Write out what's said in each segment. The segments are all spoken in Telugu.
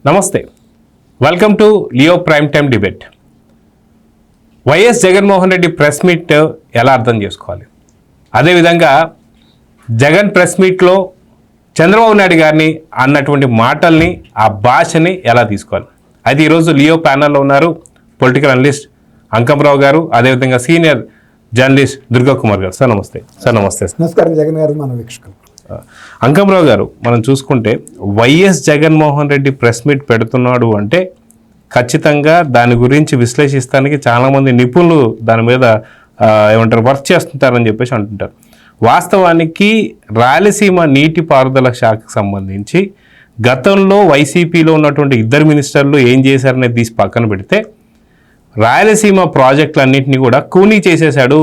నమస్తే, welcome to Leo prime time debate. YS Jaganmohan Reddy press meet ఎలా అర్థం చేసుకోవాలి, అదేవిధంగా జగన్ ప్రెస్ మీట్లో చంద్రబాబు నాయుడు గారిని అన్నటువంటి మాటల్ని, ఆ భాషని ఎలా తీసుకోవాలి, అయితే ఈరోజు లియో ప్యానల్లో ఉన్నారు పొలిటికల్ అనలిస్ట్ అంకమరావు గారు, అదేవిధంగా సీనియర్ జర్నలిస్ట్ దుర్గా కుమార్ గారు. సార్ నమస్తే. సార్ నమస్తే. నమస్కారం జగన్ గారు, మన వీక్షకులు. అంకమరావు గారు, మనం చూసుకుంటే YS Jaganmohan Reddy press meet పెడుతున్నాడు అంటే ఖచ్చితంగా దాని గురించి విశ్లేషిస్తానికి చాలామంది నిపుణులు దాని మీద ఏమంటారు వర్క్ చేస్తుంటారని చెప్పేసి అంటుంటారు. వాస్తవానికి రాయలసీమ నీటిపారుదల శాఖకు సంబంధించి గతంలో వైసీపీలో ఉన్నటువంటి ఇద్దరు మినిస్టర్లు ఏం చేశారనేది తీసి పక్కన పెడితే రాయలసీమ ప్రాజెక్టులన్నింటినీ కూడా కూనీ చేసేశాడు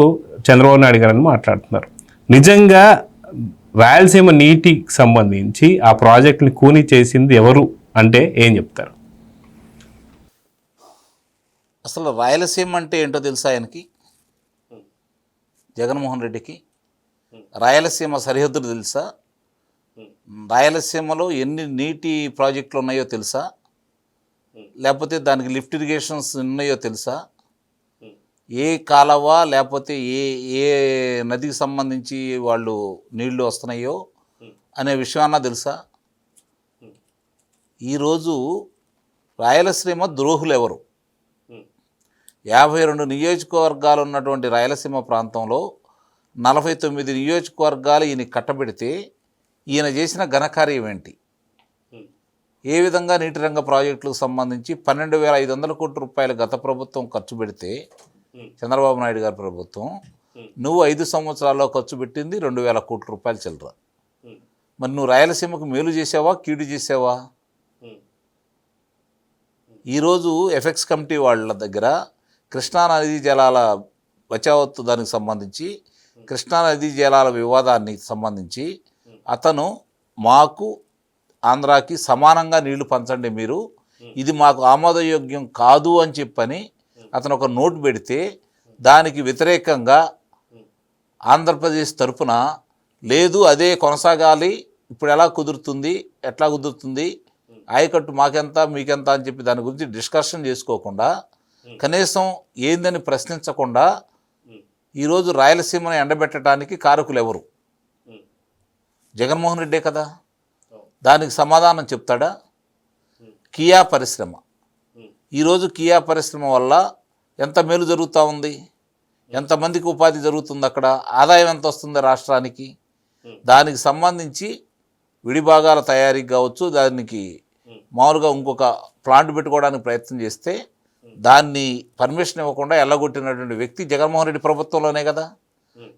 చంద్రబాబు నాయుడు గారు అని మాట్లాడుతున్నారు. నిజంగా రాయలసీమ నీటికి సంబంధించి ఆ ప్రాజెక్ట్ని కూనీ చేసింది ఎవరు అంటే ఏం చెప్తారు? అసలు రాయలసీమ అంటే ఏంటో తెలుసా ఆయనకి, జగన్మోహన్ రెడ్డికి? రాయలసీమ సరిహద్దులు తెలుసా? రాయలసీమలో ఎన్ని నీటి ప్రాజెక్టులు ఉన్నాయో తెలుసా? లేకపోతే దానికి లిఫ్ట్ ఇరిగేషన్స్ ఉన్నాయో తెలుసా? ఏ కాలవ లేకపోతే ఏ నదికి సంబంధించి వాళ్ళు నీళ్లు వస్తున్నాయో అనే విషయాన్న తెలుసా? ఈరోజు రాయలసీమ ద్రోహులు ఎవరు? 52 నియోజకవర్గాలు ఉన్నటువంటి రాయలసీమ ప్రాంతంలో 49 నియోజకవర్గాలు ఈయన కట్టబెడితే ఈయన చేసిన ఘనకార్యం ఏంటి? ఏ విధంగా నీటి రంగ ప్రాజెక్టులకు సంబంధించి 12,500 కోట్ల రూపాయలు గత ప్రభుత్వం ఖర్చు పెడితే, చంద్రబాబు నాయుడు గారి ప్రభుత్వం, నువ్వు 5 సంవత్సరాల్లో ఖర్చు పెట్టింది 2,000 కోట్ల రూపాయలు చిల్లర. మరి నువ్వు రాయలసీమకు మేలు చేసావా, కీడు చేసావా? ఈరోజు ఎఫెక్స్ కమిటీ వాళ్ళ దగ్గర కృష్ణానదీ జలాల బచావత్తు దానికి సంబంధించి, కృష్ణానదీ జలాల వివాదానికి సంబంధించి అతను మాకు ఆంధ్రాకి సమానంగా నీళ్లు పంచండి మీరు, ఇది మాకు ఆమోదయోగ్యం కాదు అని చెప్పని అతను ఒక నోటు పెడితే దానికి వ్యతిరేకంగా ఆంధ్రప్రదేశ్ తరపున లేదు అదే కొనసాగాలి, ఇప్పుడు ఎలా కుదురుతుంది, ఎట్లా కుదురుతుంది, ఆయకట్టు మాకెంత మీకెంత అని చెప్పి దాని గురించి డిస్కషన్ చేసుకోకుండా, కనీసం ఏందని ప్రశ్నించకుండా ఈరోజు రాయలసీమను ఎండబెట్టడానికి కారకులు ఎవరు? జగన్మోహన్ రెడ్డే కదా. దానికి సమాధానం చెప్తాడా? కియా పరిశ్రమ. ఈరోజు కియా పరిశ్రమ వల్ల ఎంత మేలు జరుగుతూ ఉంది, ఎంతమందికి ఉపాధి జరుగుతుంది, అక్కడ ఆదాయం ఎంత వస్తుంది రాష్ట్రానికి? దానికి సంబంధించి విడిభాగాల తయారీకి కావచ్చు, దానికి మామూలుగా ఇంకొక ప్లాంట్ పెట్టుకోవడానికి ప్రయత్నం చేస్తే దాన్ని పర్మిషన్ ఇవ్వకుండా ఎల్లగొట్టినటువంటి వ్యక్తి జగన్మోహన్ రెడ్డి ప్రభుత్వంలోనే కదా.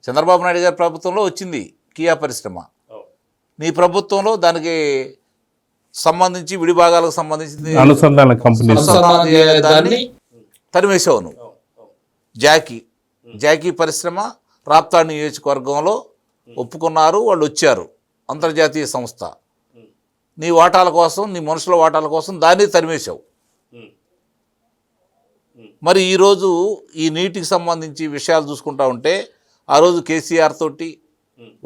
చంద్రబాబు నాయుడు గారి ప్రభుత్వంలో వచ్చింది కియా పరిశ్రమ. నీ ప్రభుత్వంలో దానికి సంబంధించి విడిభాగాలకు సంబంధించి దాన్ని తరిమేశావు నువ్వు. జాకీ పరిశ్రమ రాప్తాడ్ నియోజకవర్గంలో ఒప్పుకున్నారు, వాళ్ళు వచ్చారు, అంతర్జాతీయ సంస్థ. నీ వాటాల కోసం, నీ మనుషుల వాటాల కోసం దాన్ని తరిమేశావు. మరి ఈరోజు ఈ నీటికి సంబంధించి విషయాలు చూసుకుంటా ఉంటే ఆ రోజు కేసీఆర్ తోటి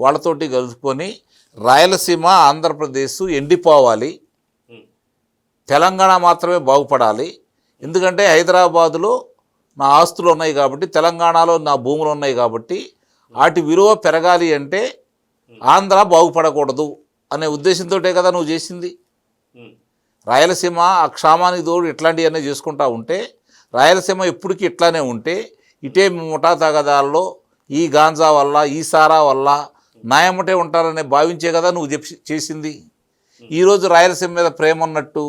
వాళ్ళతోటి కలుసుకొని రాయలసీమ ఆంధ్రప్రదేశ్ ఎండిపోవాలి, తెలంగాణ మాత్రమే బాగుపడాలి, ఎందుకంటే హైదరాబాదులో నా ఆస్తులు ఉన్నాయి కాబట్టి, తెలంగాణలో నా భూములు ఉన్నాయి కాబట్టి వాటి విలువ పెరగాలి అంటే ఆంధ్ర బాగుపడకూడదు అనే ఉద్దేశంతో కదా నువ్వు చేసింది. రాయలసీమ ఆ క్షామానికి తోడు ఇట్లాంటివన్నీ చేసుకుంటా ఉంటే, రాయలసీమ ఎప్పటికీ ఇట్లానే ఉంటే, ఇటే ముఠా తగదాల్లో ఈ గాంజా వల్ల, ఈ సారా వల్ల న్యాయమటే ఉంటారనే భావించే కదా నువ్వు చేసింది. ఈరోజు రాయలసీమ మీద ప్రేమ ఉన్నట్టు,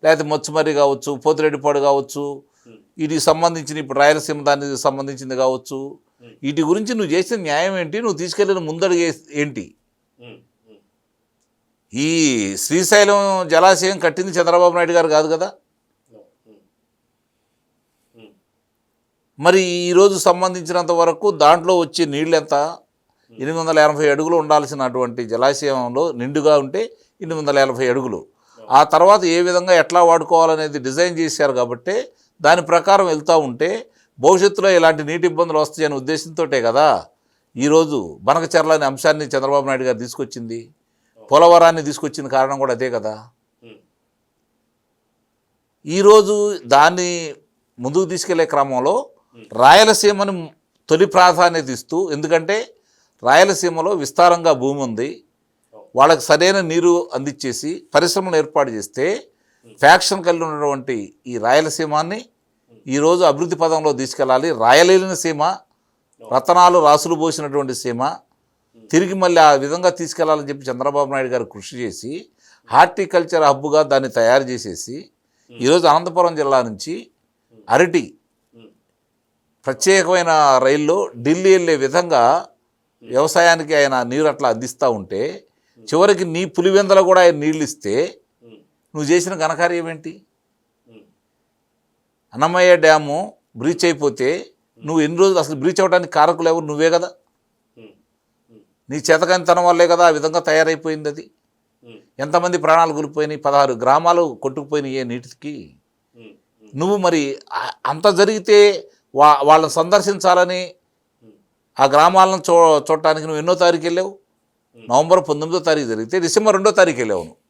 లేకపోతే మచ్చుమర్రి కావచ్చు, పోతిరెడ్డిపాడు కావచ్చు, వీటికి సంబంధించిన ఇప్పుడు రాయలసీమ దానికి సంబంధించింది కావచ్చు, వీటి గురించి నువ్వు చేసిన న్యాయం ఏంటి? నువ్వు తీసుకెళ్ళిన ముందడుగు ఏంటి? ఈ శ్రీశైలం జలాశయం కట్టింది చంద్రబాబు నాయుడు గారు కాదు కదా. మరి ఈరోజు సంబంధించినంత వరకు దాంట్లో వచ్చే నీళ్ళు ఎంత? 880 అడుగులు ఉండాల్సినటువంటి జలాశయంలో నిండుగా ఉంటే 880 అడుగులు. ఆ తర్వాత ఏ విధంగా ఎట్లా వాడుకోవాలనేది డిజైన్ చేశారు కాబట్టి దాని ప్రకారం వెళ్తూ ఉంటే భవిష్యత్తులో ఇలాంటి నీటి ఇబ్బందులు వస్తాయనే ఉద్దేశంతో కదా ఈరోజు బనకచెర్ల అనే అంశాన్ని చంద్రబాబు నాయుడు గారు తీసుకొచ్చింది. పోలవరాన్ని తీసుకొచ్చిన కారణం కూడా అదే కదా. ఈరోజు దాన్ని ముందుకు తీసుకెళ్లే క్రమంలో రాయలసీమను తొలి ప్రాధాన్యత ఇస్తూ, ఎందుకంటే రాయలసీమలో విస్తారంగా భూమి ఉంది, వాళ్ళకి సరైన నీరు అందించేసి పరిశ్రమలు ఏర్పాటు చేస్తే ఫ్యాక్షన్ కలిగి ఉన్నటువంటి ఈ రాయలసీమాన్ని ఈరోజు అభివృద్ధి పదంలో తీసుకెళ్ళాలి. రాయలేని సీమ, రతనాలు రాసులు పోసినటువంటి సీమ తిరిగి మళ్ళీ ఆ విధంగా తీసుకెళ్లాలని చెప్పి చంద్రబాబు నాయుడు గారు కృషి చేసి హార్టికల్చర్ హబ్గా దాన్ని తయారు చేసేసి ఈరోజు అనంతపురం జిల్లా నుంచి అరటి ప్రత్యేకమైన రైల్లో ఢిల్లీ వెళ్ళే విధంగా వ్యవసాయానికి ఆయన నీరు అట్లా అందిస్తూ ఉంటే చివరికి నీ పులివెందలు కూడా ఆయన నీళ్ళు ఇస్తే నువ్వు చేసిన ఘనకార్యం ఏంటి? అన్నమయ్య డ్యాము బ్రీచ్ అయిపోతే నువ్వు ఎన్ని రోజులు అసలు బ్రీచ్ అవ్వడానికి కారకులు ఎవరు? నువ్వే కదా. నీ చేతకానితనం వల్లే కదా ఆ విధంగా తయారైపోయింది. అది ఎంతమంది ప్రాణాలు కోల్పోయినాయి? 16 గ్రామాలు కొట్టుకుపోయినాయి నీటికి. నువ్వు మరి అంత జరిగితే వాళ్ళని సందర్శించాలని ఆ గ్రామాలను చూడటానికి నువ్వు ఎన్నో తారీఖు వెళ్ళావు? నవంబర్ 19వ తారీఖు జరిగితే డిసెంబర్ 2వ తారీఖు వెళ్ళావు. నువ్వు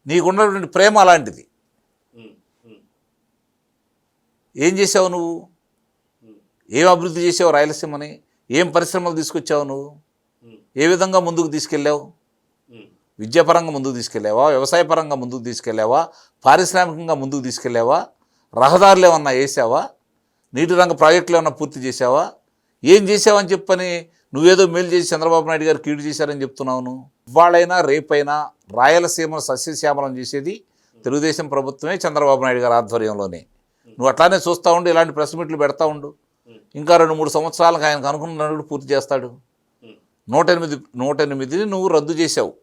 నీకున్నటువంటి ప్రేమ అలాంటిది. ఏం చేసావు నువ్వు? ఏం అభివృద్ధి చేసావు రాయలసీమని? ఏం పరిశ్రమలు తీసుకొచ్చావు నువ్వు? ఏ విధంగా ముందుకు తీసుకెళ్ళావు? విద్యాపరంగా ముందుకు తీసుకెళ్ళావా? వ్యవసాయపరంగా ముందుకు తీసుకెళ్ళావా? పారిశ్రామికంగా ముందుకు తీసుకెళ్ళావా? రహదారులు ఏమన్నా వేసావా? నీటి రంగ ప్రాజెక్టులు ఏమన్నా పూర్తి చేసావా? ఏం చేసావని చెప్పని నువ్వేదో మేలు చేసి చంద్రబాబు నాయుడు గారు కీడు చేశారని చెప్తున్నావు. నువ్వు ఇవాళైనా రేపైనా రాయలసీమను సస్యశ్యామలం చేసేది తెలుగుదేశం ప్రభుత్వమే, చంద్రబాబు నాయుడు గారి ఆధ్వర్యంలోనే. నువ్వు అట్లానే చూస్తూ ఉండు, ఇలాంటి ప్రెస్ మీట్లు పెడతా ఉండు. ఇంకా 2-3 సంవత్సరాలకు ఆయనకు అనుకున్నట్టు పూర్తి చేస్తాడు. 108 నువ్వు రద్దు చేసావు.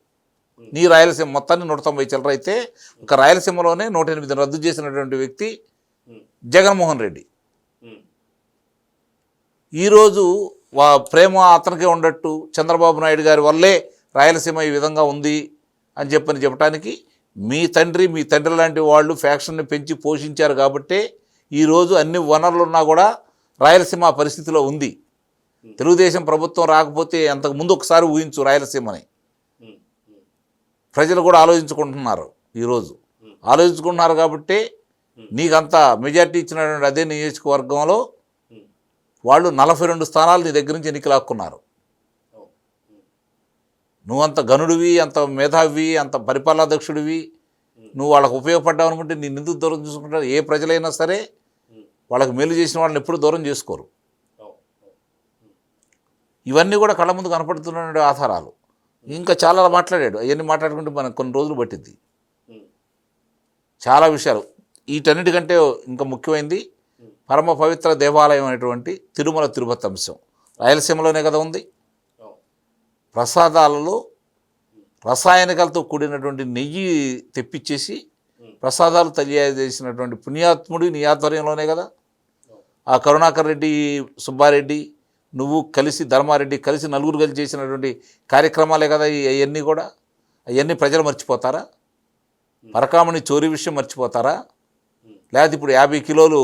నీ రాయలసీమ మొత్తాన్ని 190 చిల్లర అయితే ఒక రాయలసీమలోనే 108 రద్దు చేసినటువంటి వ్యక్తి జగన్మోహన్ రెడ్డి. ఈరోజు ప్రేమ అతనికే ఉండట్టు చంద్రబాబు నాయుడు గారి వల్లే రాయలసీమ ఈ విధంగా ఉంది అని చెప్పడానికి మీ తండ్రి లాంటి వాళ్ళు ఫ్యాక్షన్ని పెంచి పోషించారు కాబట్టే ఈరోజు అన్ని వనరులు ఉన్నా కూడా రాయలసీమ పరిస్థితిలో ఉంది. తెలుగుదేశం ప్రభుత్వం రాకపోతే అంతకుముందు ఒకసారి ఊహించు రాయలసీమని. ప్రజలు కూడా ఆలోచించుకుంటున్నారు. ఈరోజు ఆలోచించుకుంటున్నారు కాబట్టి నీకంత మెజార్టీ ఇచ్చినటువంటి అదే నియోజకవర్గంలో వాళ్ళు 42 స్థానాలు నీ దగ్గర నుంచి ఎన్నిక లాక్కున్నారు. నువ్వంత గనుడివి, అంత మేధావి, అంత పరిపాలనాధ్యక్షుడివి, నువ్వు వాళ్ళకు ఉపయోగపడ్డావు అనుకుంటే నేను ఎందుకు దూరం చూసుకుంటారు? ఏ ప్రజలైనా సరే వాళ్ళకి మేలు చేసిన వాళ్ళని ఎప్పుడు దూరం చేసుకోరు. ఇవన్నీ కూడా కళ్ళ ముందు కనపడుతున్న ఆధారాలు. ఇంకా చాలా మాట్లాడాడు. అవన్నీ మాట్లాడుకుంటే మనకు కొన్ని రోజులు పట్టింది. చాలా విషయాలు. వీటన్నిటికంటే ఇంకా ముఖ్యమైనది పరమ పవిత్ర దేవాలయం అనేటువంటి తిరుమల తిరుపతి అంశం రాయలసీమలోనే కదా ఉంది. ప్రసాదాలలో రసాయనికాలతో కూడినటువంటి నెయ్యి తెప్పించేసి ప్రసాదాలు తెలియజేసినటువంటి పుణ్యాత్ముడు నీ ఆధ్వర్యంలోనే కదా. ఆ కరుణాకర్ రెడ్డి, సుబ్బారెడ్డి, నువ్వు కలిసి, ధర్మారెడ్డి కలిసి, నలుగురు కలిసి చేసినటువంటి కార్యక్రమాలే కదా అవన్నీ కూడా. అవన్నీ ప్రజలు మర్చిపోతారా? పరకామణి చోరీ విషయం మర్చిపోతారా? లేకపోతే ఇప్పుడు 50 కిలోలు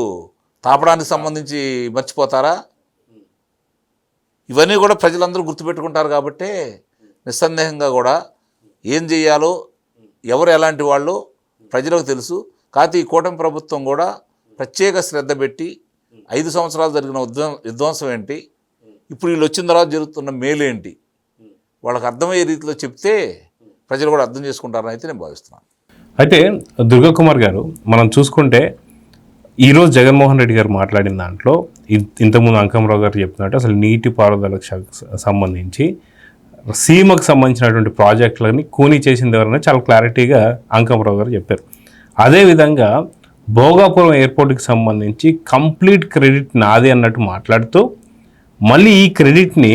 తాపడానికి సంబంధించి మర్చిపోతారా? ఇవన్నీ కూడా ప్రజలందరూ గుర్తుపెట్టుకుంటారు. కాబట్టి నిస్సందేహంగా కూడా ఏం చేయాలో, ఎవరు ఎలాంటి వాళ్ళు ప్రజలకు తెలుసు. కాకపోతే ఈ కూటమి ప్రభుత్వం కూడా ప్రత్యేక శ్రద్ధ పెట్టి 5 సంవత్సరాలు జరిగిన విధ్వంసం ఏంటి, ఇప్పుడు వీళ్ళు వచ్చిన తర్వాత జరుగుతున్న మేలు ఏంటి, వాళ్ళకి అర్థమయ్యే రీతిలో చెప్తే ప్రజలు కూడా అర్థం చేసుకుంటారని అయితే నేను భావిస్తున్నాను. అయితే దుర్గాకుమార్ గారు, మనం చూసుకుంటే ఈరోజు జగన్మోహన్ రెడ్డి గారు మాట్లాడిన దాంట్లో ఇంతకుముందు అంకమరావు గారు చెప్తున్నట్టు అసలు నీటిపారుదలకు సంబంధించి సీమకు సంబంధించినటువంటి ప్రాజెక్టులని కూనీ చేసింది ఎవరైనా చాలా క్లారిటీగా అంకమరావు గారు చెప్పారు. అదేవిధంగా భోగాపురం ఎయిర్పోర్ట్కి సంబంధించి కంప్లీట్ క్రెడిట్ నాది అన్నట్టు మాట్లాడుతూ మళ్ళీ ఈ క్రెడిట్ని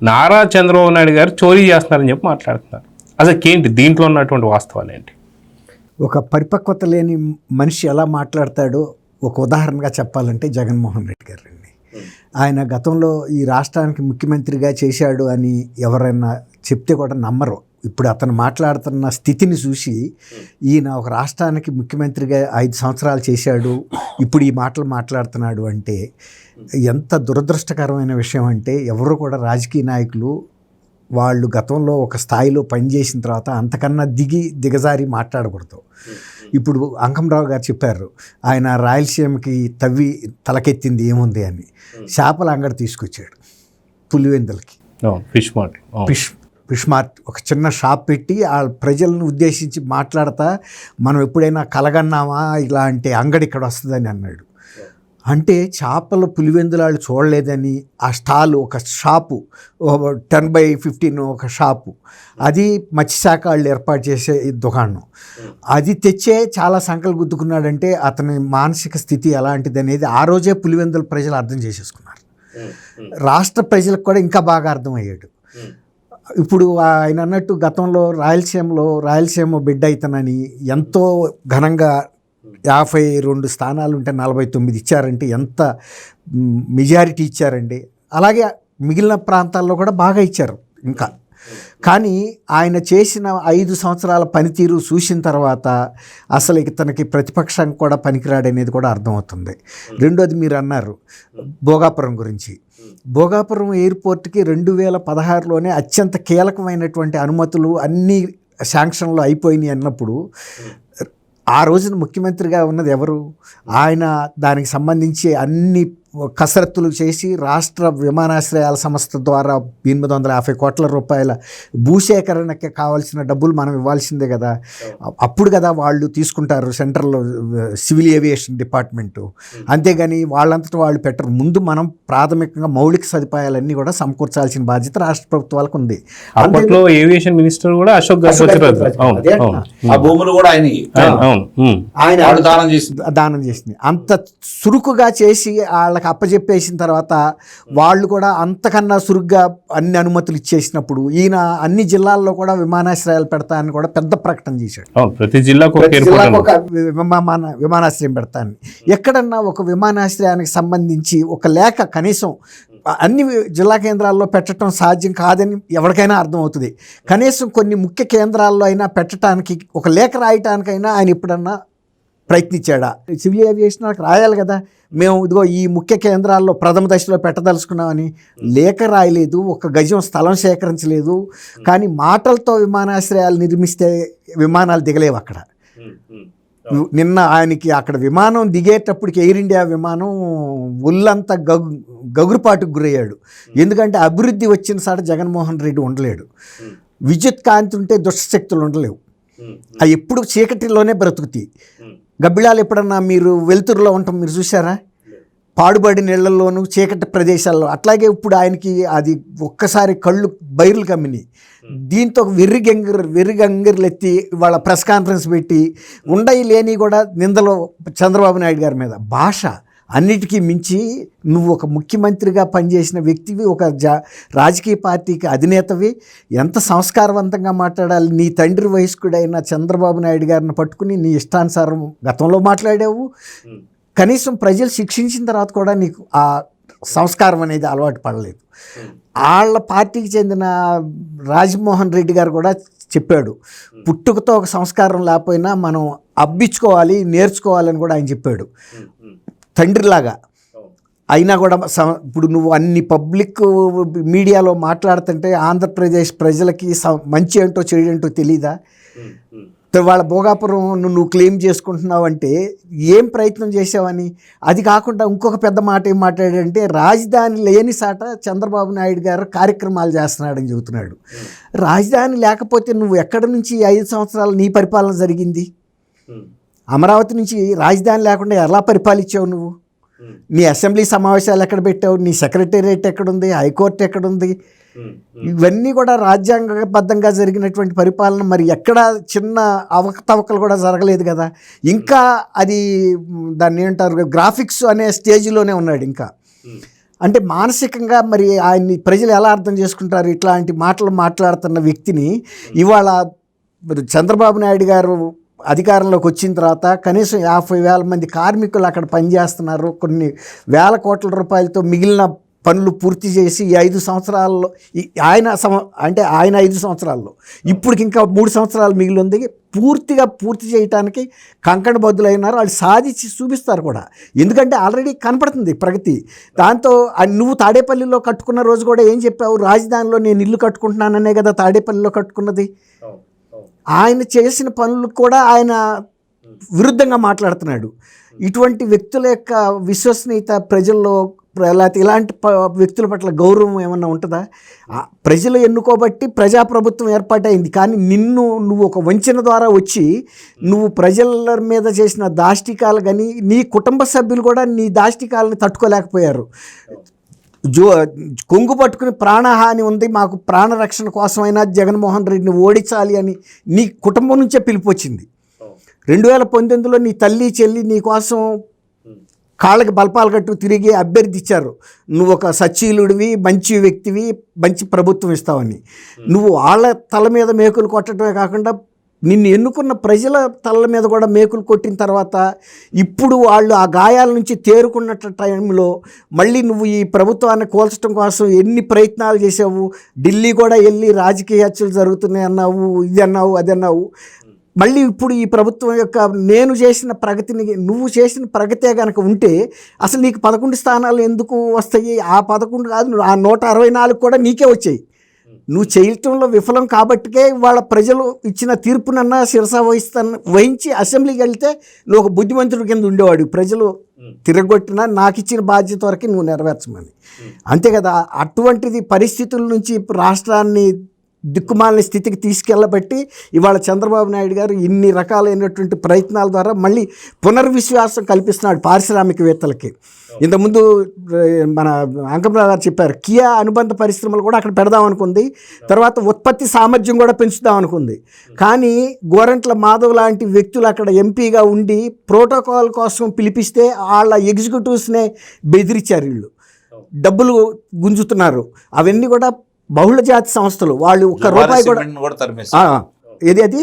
నారా చంద్రబాబు నాయుడు గారు చోరీ చేస్తున్నారని చెప్పి మాట్లాడుతున్నారు. అసలు ఏంటి దీంట్లో ఉన్నటువంటి వాస్తవాలు ఏంటి? ఒక పరిపక్వత లేని మనిషి ఎలా మాట్లాడతాడో ఒక ఉదాహరణగా చెప్పాలంటే జగన్మోహన్ రెడ్డి గారు అండి. ఆయన గతంలో ఈ రాష్ట్రానికి ముఖ్యమంత్రిగా చేశాడు అని ఎవరైనా చెప్తే కూడా నమ్మరు. ఇప్పుడు అతను మాట్లాడుతున్న స్థితిని చూసి ఈయన ఒక రాష్ట్రానికి ముఖ్యమంత్రిగా 5 సంవత్సరాలు చేశాడు, ఇప్పుడు ఈ మాటలు మాట్లాడుతున్నాడు అంటే ఎంత దురదృష్టకరమైన విషయం. అంటే ఎవరు కూడా రాజకీయ నాయకులు వాళ్ళు గతంలో ఒక స్థాయిలో పనిచేసిన తర్వాత అంతకన్నా దిగజారి మాట్లాడకూడదు. ఇప్పుడు అంకంరావు గారు చెప్పారు, ఆయన రాయలసీమకి తవ్వి తలకెత్తింది ఏముంది అని. చేపల అంగడి తీసుకొచ్చాడు పులివెందులకి, ఫిష్ మార్ట్, ఒక చిన్న షాప్ పెట్టి ఆ ప్రజలను ఉద్దేశించి మాట్లాడతా, మనం ఎప్పుడైనా కలగన్నామా ఇలాంటి అంగడి ఇక్కడ వస్తుందని అన్నాడు. అంటే చేపలు పులివెందులాళ్ళు చూడలేదని ఆ స్టాల్, ఒక షాపు 10/15 ఒక షాపు, అది మత్స్యశాఖ వాళ్ళు ఏర్పాటు చేసే దుకాణం, అది తెచ్చే చాలా సంకలు గుద్దుకున్నాడంటే అతని మానసిక స్థితి ఎలాంటిది అనేది ఆ రోజే పులివెందుల ప్రజలు అర్థం చేసేసుకున్నారు. రాష్ట్ర ప్రజలకు కూడా ఇంకా బాగా అర్థమయ్యాడు. ఇప్పుడు ఆయన అన్నట్టు గతంలో రాయలసీమ బిడ్డ అవుతానని ఎంతో ఘనంగా 52 స్థానాలు ఉంటే 49 ఇచ్చారంటే ఎంత మెజారిటీ ఇచ్చారండి. అలాగే మిగిలిన ప్రాంతాల్లో కూడా బాగా ఇచ్చారు ఇంకా. కానీ ఆయన చేసిన 5 సంవత్సరాల పనితీరు చూసిన తర్వాత అసలు తనకి ప్రతిపక్షం కూడా పనికిరాడనేది కూడా అర్థమవుతుంది. రెండోది మీరు అన్నారు భోగాపురం గురించి. భోగాపురం ఎయిర్పోర్ట్కి 2016లోనే అత్యంత కీలకమైనటువంటి అనుమతులు అన్నీ శాంక్షన్లు అయిపోయినాయి అన్నప్పుడు ఆ రోజున ముఖ్యమంత్రిగా ఉన్నది ఎవరు? ఆయన దానికి సంబంధించి అన్ని కసరత్తులు చేసి రాష్ట్ర విమానాశ్రయాల సంస్థ ద్వారా 850 కోట్ల రూపాయల భూసేకరణకి కావాల్సిన డబ్బులు మనం ఇవ్వాల్సిందే కదా. అప్పుడు కదా వాళ్ళు తీసుకుంటారు సెంట్రల్ సివిల్ ఏవియేషన్ డిపార్ట్మెంటు. అంతేగాని వాళ్ళంతటా వాళ్ళు పెట్టరు. ముందు మనం ప్రాథమికంగా మౌలిక సదుపాయాలన్నీ కూడా సమకూర్చాల్సిన బాధ్యత రాష్ట్ర ప్రభుత్వాలకు ఉంది. అప్పట్లో ఏవియేషన్ మినిస్టర్ కూడా అశోక్ గజపతిరాజు. ఆ భూములు కూడా ఆయన దానం చేసింది. అంత చురుకుగా చేసి వాళ్ళకి అప్పచెప్పేసిన తర్వాత వాళ్ళు కూడా అంతకన్నా చురుగ్గా అన్ని అనుమతులు ఇచ్చేసినప్పుడు ఈయన అన్ని జిల్లాల్లో కూడా విమానాశ్రయాలు పెడతా అని కూడా పెద్ద ప్రకటన చేశాడు. ప్రతి జిల్లాకు ఒక విమానాశ్రయం పెడతా అని. ఎక్కడన్నా ఒక విమానాశ్రయానికి సంబంధించి ఒక లేఖ కనీసం అన్ని జిల్లా కేంద్రాల్లో పెట్టడం సాధ్యం కాదని ఎవరికైనా అర్థమవుతుంది. కనీసం కొన్ని ముఖ్య కేంద్రాల్లో అయినా పెట్టడానికి ఒక లేఖ రాయటానికైనా ఆయన ఎప్పుడన్నా ప్రయత్నించాడా? సివిల్ ఏవియేషన్ రాయాలి కదా, మేము ఇదిగో ఈ ముఖ్య కేంద్రాల్లో ప్రథమ దశలో పెట్టదలుచుకున్నామని. లేఖ రాయలేదు, ఒక గజం స్థలం సేకరించలేదు. కానీ మాటలతో విమానాశ్రయాలు నిర్మిస్తే విమానాలు దిగలేవు అక్కడ. నిన్న ఆయనకి అక్కడ విమానం దిగేటప్పటికి ఎయిర్ ఇండియా విమానం ఒళ్ళంతా గగురుపాటుకు గురయ్యాడు. ఎందుకంటే అభివృద్ధి వచ్చిన సాట జగన్మోహన్ రెడ్డి ఉండలేడు. విద్యుత్ కాంతి ఉంటే దుష్టశక్తులు ఉండలేవు. అవి ఎప్పుడు చీకటిలోనే బ్రతుకుతాయి. గబ్బిళాలు ఎప్పుడన్నా మీరు వెలుతురులో ఉంటాం మీరు చూసారా? పాడుబడి నీళ్లలోనూ చీకటి ప్రదేశాల్లో. అట్లాగే ఇప్పుడు ఆయనకి అది ఒక్కసారి కళ్ళు బైర్లు కమ్మినాయి. దీంతో వెర్రిగంగిర్లు ఎత్తి వాళ్ళ ప్రెస్ కాన్ఫరెన్స్ పెట్టి ఉండయి లేని కూడా నిందలో చంద్రబాబు నాయుడు గారి మీద. భాష అన్నిటికీ మించి నువ్వు ఒక ముఖ్యమంత్రిగా పనిచేసిన వ్యక్తివి, ఒక రాజకీయ పార్టీకి అధినేతవి, ఎంత సంస్కారవంతంగా మాట్లాడాలి. నీ తండ్రి వయస్కుడైన చంద్రబాబు నాయుడు గారిని పట్టుకుని నీ ఇష్టానుసారం గతంలో మాట్లాడావు. కనీసం ప్రజలు శిక్షించిన తర్వాత కూడా నీకు ఆ సంస్కారం అనేది అలవాటు పడలేదు. వాళ్ళ పార్టీకి చెందిన రాజమోహన్ రెడ్డి గారు కూడా చెప్పాడు, పుట్టుకతో ఒక సంస్కారం లేకపోయినా మనం అబ్బించుకోవాలి, నేర్చుకోవాలని కూడా ఆయన చెప్పాడు తండ్రిలాగా. అయినా కూడా ఇప్పుడు నువ్వు అన్ని పబ్లిక్ మీడియాలో మాట్లాడుతుంటే ఆంధ్రప్రదేశ్ ప్రజలకి మంచి ఏంటో చెడు ఏంటో తెలీదా? వాళ్ళ భోగాపురం నువ్వు క్లెయిమ్ చేసుకుంటున్నావు అంటే ఏం ప్రయత్నం చేసావని. అది కాకుండా ఇంకొక పెద్ద మాట ఏం మాట్లాడాడంటే రాజధాని లేని సాట చంద్రబాబు నాయుడు గారు కార్యక్రమాలు చేస్తున్నాడని చెబుతున్నాడు. రాజధాని లేకపోతే నువ్వు ఎక్కడి నుంచి 5 సంవత్సరాలు నీ పరిపాలన జరిగింది? అమరావతి నుంచి రాజధాని లేకుండా ఎలా పరిపాలించావు నువ్వు? నీ అసెంబ్లీ సమావేశాలు ఎక్కడ పెట్టావు? నీ సెక్రటేరియట్ ఎక్కడుంది? హైకోర్టు ఎక్కడుంది? ఇవన్నీ కూడా రాజ్యాంగబద్ధంగా జరిగినటువంటి పరిపాలన. మరి ఎక్కడ చిన్న అవకతవకలు కూడా జరగలేదు కదా. ఇంకా అది దాన్ని ఏంటారు, గ్రాఫిక్స్ అనే స్టేజ్లోనే ఉన్నాడు ఇంకా. అంటే మానసికంగా మరి ఆయన్ని ప్రజలు ఎలా అర్థం చేసుకుంటారు? ఇట్లాంటి మాటలు మాట్లాడుతున్న వ్యక్తిని ఇవాళ చంద్రబాబు నాయుడు గారు అధికారంలోకి వచ్చిన తర్వాత కనీసం 50,000 మంది కార్మికులు అక్కడ పనిచేస్తున్నారు. కొన్ని వేల కోట్ల రూపాయలతో మిగిలిన పనులు పూర్తి చేసి ఈ 5 సంవత్సరాల్లో ఆయన ఆయన 5 సంవత్సరాల్లో ఇప్పటికి ఇంకా 3 సంవత్సరాలు మిగిలి ఉంది, పూర్తి చేయడానికి కంకణబద్దులైనారు. వాళ్ళు సాధించి చూపిస్తారు కూడా, ఎందుకంటే ఆల్రెడీ కనపడుతుంది ప్రగతి. దాంతో నువ్వు తాడేపల్లిలో కట్టుకున్న రోజు కూడా ఏం చెప్పావు, రాజధానిలో నేను ఇల్లు కట్టుకుంటున్నాననే కదా తాడేపల్లిలో కట్టుకున్నది. ఆయన చేసిన పనులు కూడా ఆయన విరుద్ధంగా మాట్లాడుతున్నాడు. ఇటువంటి వ్యక్తుల యొక్క విశ్వసనీయత ప్రజల్లో, లేకపోతే ఇలాంటి వ్యక్తుల పట్ల గౌరవం ఏమన్నా ఉంటుందా? ప్రజలు ఎన్నుకోబట్టి ప్రజాప్రభుత్వం ఏర్పాటైంది, కానీ నువ్వు ఒక వంచన ద్వారా వచ్చి నువ్వు ప్రజల మీద చేసిన దాష్టికాలు కానీ నీ కుటుంబ సభ్యులు కూడా నీ దాష్టికాలను తట్టుకోలేకపోయారు. కొంగు పట్టుకుని ప్రాణహాని ఉంది, మాకు ప్రాణరక్షణ కోసమైనా జగన్మోహన్ రెడ్డిని ఓడించాలి అని నీ కుటుంబం నుంచే పిలుపు వచ్చింది. 2019లో నీ తల్లి చెల్లి నీ కోసం కాళ్ళకి బల్పాలు కట్టు తిరిగి అభ్యర్థించారు, నువ్వు ఒక సచ్చీలుడివి, మంచి వ్యక్తివి, మంచి ప్రభుత్వం ఇస్తావని. నువ్వు వాళ్ళ తల మీద మేకులు కొట్టడమే కాకుండా నిన్ను ఎన్నుకున్న ప్రజల తల మీద కూడా మేకులు కొట్టిన తర్వాత ఇప్పుడు వాళ్ళు ఆ గాయాల నుంచి తేరుకున్న టైంలో మళ్ళీ నువ్వు ఈ ప్రభుత్వాన్ని కూల్చడం కోసం ఎన్ని ప్రయత్నాలు చేసావు. ఢిల్లీ కూడా వెళ్ళి రాజకీయ హత్యలు జరుగుతున్నాయి అన్నావు, ఇది అన్నావు, అది అన్నావు. మళ్ళీ ఇప్పుడు ఈ ప్రభుత్వం యొక్క నేను చేసిన ప్రగతిని, నువ్వు చేసిన ప్రగతే కనుక ఉంటే అసలు నీకు 11 స్థానాలు ఎందుకు వస్తాయి? ఆ 11 కాదు, ఆ 164 కూడా నీకే వచ్చాయి. నువ్వు చేయటంలో విఫలం కాబట్టికే వాళ్ళ ప్రజలు ఇచ్చిన తీర్పునన్నా శిరసా వహించి అసెంబ్లీకి వెళ్తే నువ్వు ఒక బుద్ధిమంతుడి కింద ఉండేవాడు. ప్రజలు తిరగొట్టినా నాకు ఇచ్చిన బాధ్యత వరకు నువ్వు నెరవేర్చమని, అంతే కదా. అటువంటిది పరిస్థితుల నుంచి రాష్ట్రాన్ని దిక్కుమాలిన స్థితికి తీసుకెళ్ళబట్టి ఇవాళ చంద్రబాబు నాయుడు గారు ఇన్ని రకాలైనటువంటి ప్రయత్నాల ద్వారా మళ్ళీ పునర్విశ్వాసం కల్పిస్తున్నాడు పారిశ్రామికవేత్తలకి. ఇంతకుముందు మన అంకమరావు గారు చెప్పారు, కియా అనుబంధ పరిశ్రమలు కూడా అక్కడ పెడదాం అనుకుంది, తర్వాత ఉత్పత్తి సామర్థ్యం కూడా పెంచుదాం అనుకుంది. కానీ గోరంట్ల మాధవ్ లాంటి వ్యక్తులు అక్కడ ఎంపీగా ఉండి ప్రోటోకాల్ కోసం పిలిపిస్తే వాళ్ళ ఎగ్జిక్యూటివ్స్నే బెదిరించారు, వీళ్ళు డబ్బులు గుంజుతున్నారు. అవన్నీ కూడా బహుళ జాతి సంస్థలు, వాళ్ళు ఒక్క రూపాయి కూడా ఏది అది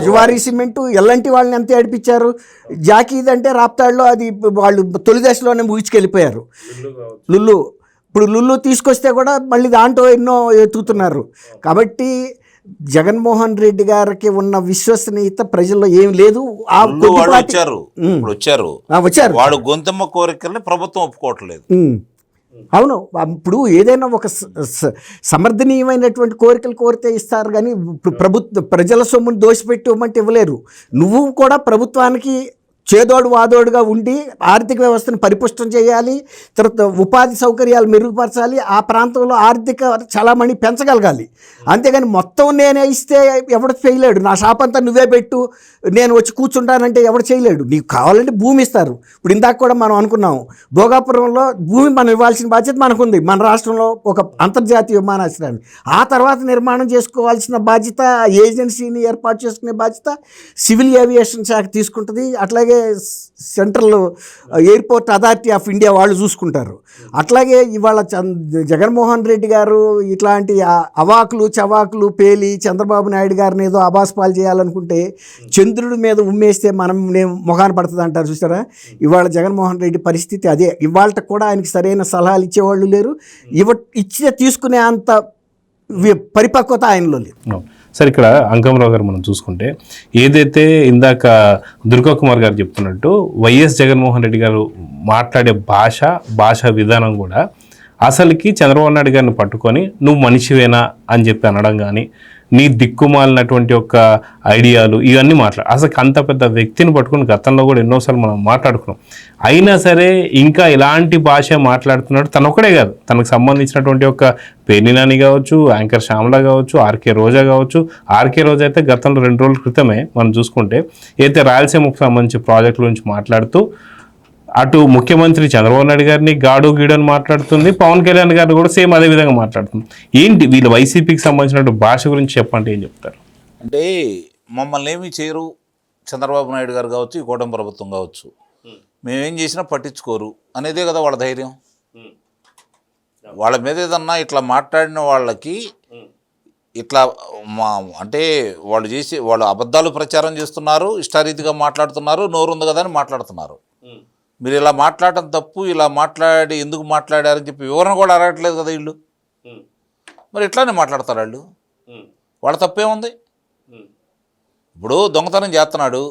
జువారీ సిమెంటు ఎల్లంటి వాళ్ళని ఎంత ఏడిపించారు. జాకీద్ అంటే రాప్తాడులో అది వాళ్ళు తొలి దశలోనే ముగిచుకెళ్ళిపోయారు. లుల్లు ఇప్పుడు లుల్లు తీసుకొస్తే కూడా మళ్ళీ దాంట్లో ఎన్నో ఎత్తుతున్నారు. కాబట్టి జగన్మోహన్ రెడ్డి గారికి ఉన్న విశ్వసనీయత ప్రజల్లో ఏం లేదు. వచ్చారు వాడు గొంతమ్మ కోరికల్ని ప్రభుత్వం ఒప్పుకోవట్లేదు. అవును, ఇప్పుడు ఏదైనా ఒక సమర్థనీయమైనటువంటి కోరికలు కోరితే ఇస్తారు, కానీ ఇప్పుడు ప్రజల సొమ్మును దోషిపెట్టి ఇవ్వమంటే ఇవ్వలేరు. నువ్వు కూడా ప్రభుత్వానికి చేదోడు వాదోడుగా ఉండి ఆర్థిక వ్యవస్థను పరిపుష్టం చేయాలి, తర్వాత ఉపాధి సౌకర్యాలు మెరుగుపరచాలి, ఆ ప్రాంతంలో ఆర్థిక చలామణి పెంచగలగాలి. అంతేగాని మొత్తం నేనే ఇస్తే ఎవడు చేయలేడు. నా షాప్ అంతా నువ్వే పెట్టు, నేను వచ్చి కూర్చుంటానంటే ఎవడు చేయలేడు. నీకు కావాలంటే భూమి ఇస్తారు. ఇప్పుడు ఇందాక కూడా మనం అనుకున్నాము, భోగాపురంలో భూమి మనం ఇవ్వాల్సిన బాధ్యత మనకుంది. మన రాష్ట్రంలో ఒక అంతర్జాతీయ విమానాశ్రయాన్ని ఆ తర్వాత నిర్మాణం చేసుకోవాల్సిన బాధ్యత, ఏజెన్సీని ఏర్పాటు చేసుకునే బాధ్యత సివిల్ ఏవియేషన్ శాఖ తీసుకుంటుంది. అట్లాగే central airport authority of India వాళ్ళు చూసుకుంటారు. అట్లాగే ఇవాళ జగన్మోహన్ రెడ్డి గారు ఇట్లాంటి అవాకులు చవాకులు పేలి చంద్రబాబు నాయుడు గారిని ఏదో అబాస్పాలు చేయాలనుకుంటే చంద్రుడి మీద ఉమ్మేస్తే నేను మొఖాన పడుతుంది అంటారు చూసారా. ఇవాళ జగన్మోహన్ రెడ్డి పరిస్థితి అదే. ఇవాళ కూడా ఆయనకి సరైన సలహాలు ఇచ్చేవాళ్ళు లేరు, తీసుకునే అంత పరిపక్వత ఆయనలో లేదు. సరే, ఇక్కడ అంకమరావు గారు మనం చూసుకుంటే ఏదైతే ఇందాక దుర్గా కుమార్ గారు చెప్తున్నట్టు వైఎస్ జగన్మోహన్ రెడ్డి గారు మాట్లాడే భాషా విధానం కూడా అసలుకి చంద్రబాబు నాయుడు గారిని పట్టుకొని నువ్వు మనిషివేనా అని చెప్పి అనడం కానీ, నీ దిక్కుమాలినటువంటి ఒక ఐడియాలు ఇవన్నీ అసలు అంత పెద్ద వ్యక్తిని పట్టుకుని గతంలో కూడా ఎన్నోసార్లు మనం మాట్లాడుకున్నాం. అయినా సరే ఇంకా ఇలాంటి భాష మాట్లాడుతున్నాడు. తను ఒకడే కాదు, తనకు సంబంధించినటువంటి ఒక పేర్ని నాని కావచ్చు, యాంకర్ శ్యామల కావచ్చు, ఆర్కే రోజా కావచ్చు. ఆర్కే రోజా అయితే గతంలో 2 రోజుల క్రితమే మనం చూసుకుంటే అయితే రాయలసీమకు సంబంధించి ప్రాజెక్టుల గురించి మాట్లాడుతూ అటు ముఖ్యమంత్రి చంద్రబాబు నాయుడు గారిని గాడు గీడని మాట్లాడుతుంది, పవన్ కళ్యాణ్ గారిని కూడా సేమ్ అదే విధంగా మాట్లాడుతుంది. ఏంటి వీళ్ళు వైసీపీకి సంబంధించిన భాష గురించి చెప్పంటే ఏం చెప్తారు? అంటే మమ్మల్ని ఏమీ చేయరు చంద్రబాబు నాయుడు గారు కావచ్చు, ఈ కూటమి ప్రభుత్వం కావచ్చు, మేమేం చేసినా పట్టించుకోరు అనేదే కదా వాళ్ళ ధైర్యం. వాళ్ళ మీద ఏదన్నా ఇట్లా మాట్లాడిన వాళ్ళకి ఇట్లా అంటే వాళ్ళు అబద్ధాలు ప్రచారం చేస్తున్నారు, ఇష్టారీతిగా మాట్లాడుతున్నారు, నోరు ఉంది కదా అని మాట్లాడుతున్నారు. మీరు ఇలా మాట్లాడటం తప్పు, ఇలా మాట్లాడి ఎందుకు మాట్లాడారని చెప్పి వివరణ కూడా అడగట్లేదు కదా వీళ్ళు. మరి ఇట్లానే మాట్లాడతారు వాళ్ళు. వాళ్ళ తప్పేముంది? ఇప్పుడు దొంగతనం చేస్తున్నాడు,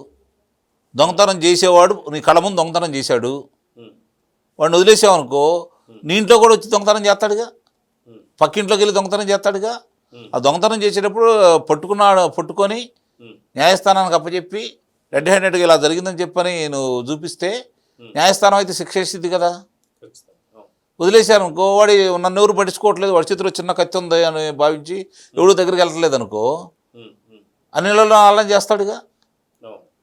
దొంగతనం చేసేవాడు నీ కళ్ళ ముందు దొంగతనం చేశాడు, వాడిని వదిలేసావనుకో నీ ఇంట్లో కూడా వచ్చి దొంగతనం చేస్తాడుగా, పక్కింట్లోకి వెళ్ళి దొంగతనం చేస్తాడుగా. ఆ దొంగతనం చేసేటప్పుడు పట్టుకొని న్యాయస్థానానికి అప్పచెప్పి రెడ్ హ్యాండెడ్గా ఇలా జరిగిందని చెప్పని నువ్వు చూపిస్తే న్యాయస్థానం అయితే శిక్ష వేసింది కదా. వదిలేశారు అనుకో, వాడి నన్ను ఎవరు పట్టించుకోవట్లేదు, వాడి చేతిలో చిన్న కత్తి ఉంది అని భావించి ఎవడు దగ్గరికి వెళ్ళట్లేదు అనుకో, అన్నిళ్ళలో అల్లం చేస్తాడుగా.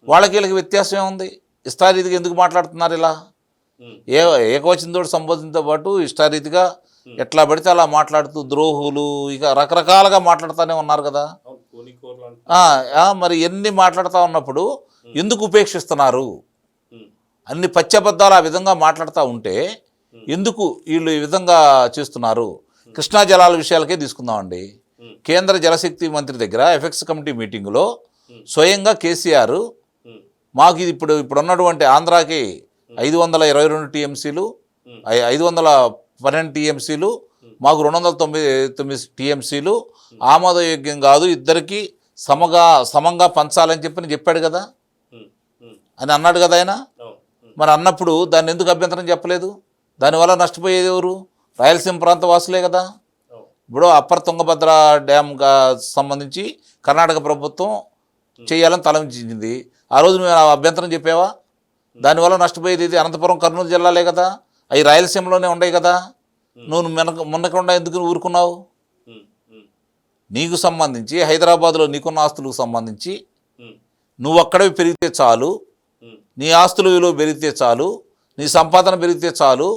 వాళ్ళకి వీళ్ళకి వ్యత్యాసం ఏముంది? ఇష్టారీతిగా ఎందుకు మాట్లాడుతున్నారు ఇలా? ఏకవచనంతో సంబోధనతో పాటు ఇష్టారీతిగా ఎట్లా పడితే అలా మాట్లాడుతూ ద్రోహులు ఇక రకరకాలుగా మాట్లాడుతూనే ఉన్నారు కదా. మరి ఎన్ని మాట్లాడుతూ ఉన్నప్పుడు ఎందుకు ఉపేక్షిస్తున్నారు? అన్ని పచ్చబద్దాలు ఆ విధంగా మాట్లాడుతూ ఉంటే ఎందుకు వీళ్ళు ఈ విధంగా చేస్తున్నారు? కృష్ణా జలాల విషయాలకే తీసుకుందామండి. కేంద్ర జలశక్తి మంత్రి దగ్గర ఎఫెక్స్ కమిటీ మీటింగులో స్వయంగా కేసీఆర్ మాకు ఇది ఇప్పుడు ఉన్నటువంటి ఆంధ్రాకి 522 టీఎంసీలు, 512 టీఎంసీలు, మాకు 299 టీఎంసీలు ఆమోదయోగ్యం కాదు, ఇద్దరికి సమంగా పంచాలని చెప్పాడు కదా అని అన్నాడు కదా ఆయన. మరి అన్నప్పుడు దాన్ని ఎందుకు అభ్యంతరం చెప్పలేదు? దానివల్ల నష్టపోయేది ఎవరు? రాయలసీమ ప్రాంత వాసులే కదా. ఇప్పుడు అప్పర్ తుంగభద్ర డ్యామ్గా సంబంధించి కర్ణాటక ప్రభుత్వం చేయాలని తలంచింది. ఆ రోజు నువ్వు అభ్యంతరం చెప్పావా? దానివల్ల నష్టపోయేది ఇది అనంతపురం, కర్నూలు జిల్లాలే కదా, అవి రాయలసీమలోనే ఉన్నాయి కదా. నువ్వు మొన్నకుండా ఎందుకు ఊరుకున్నావు? నీకు సంబంధించి హైదరాబాద్లో నీకున్న ఆస్తులకు సంబంధించి నువ్వు అక్కడే పెరిగితే చాలు, నీ ఆస్తుల విలువ పెరిగితే చాలు, నీ సంపాదన పెరిగితే చాలు,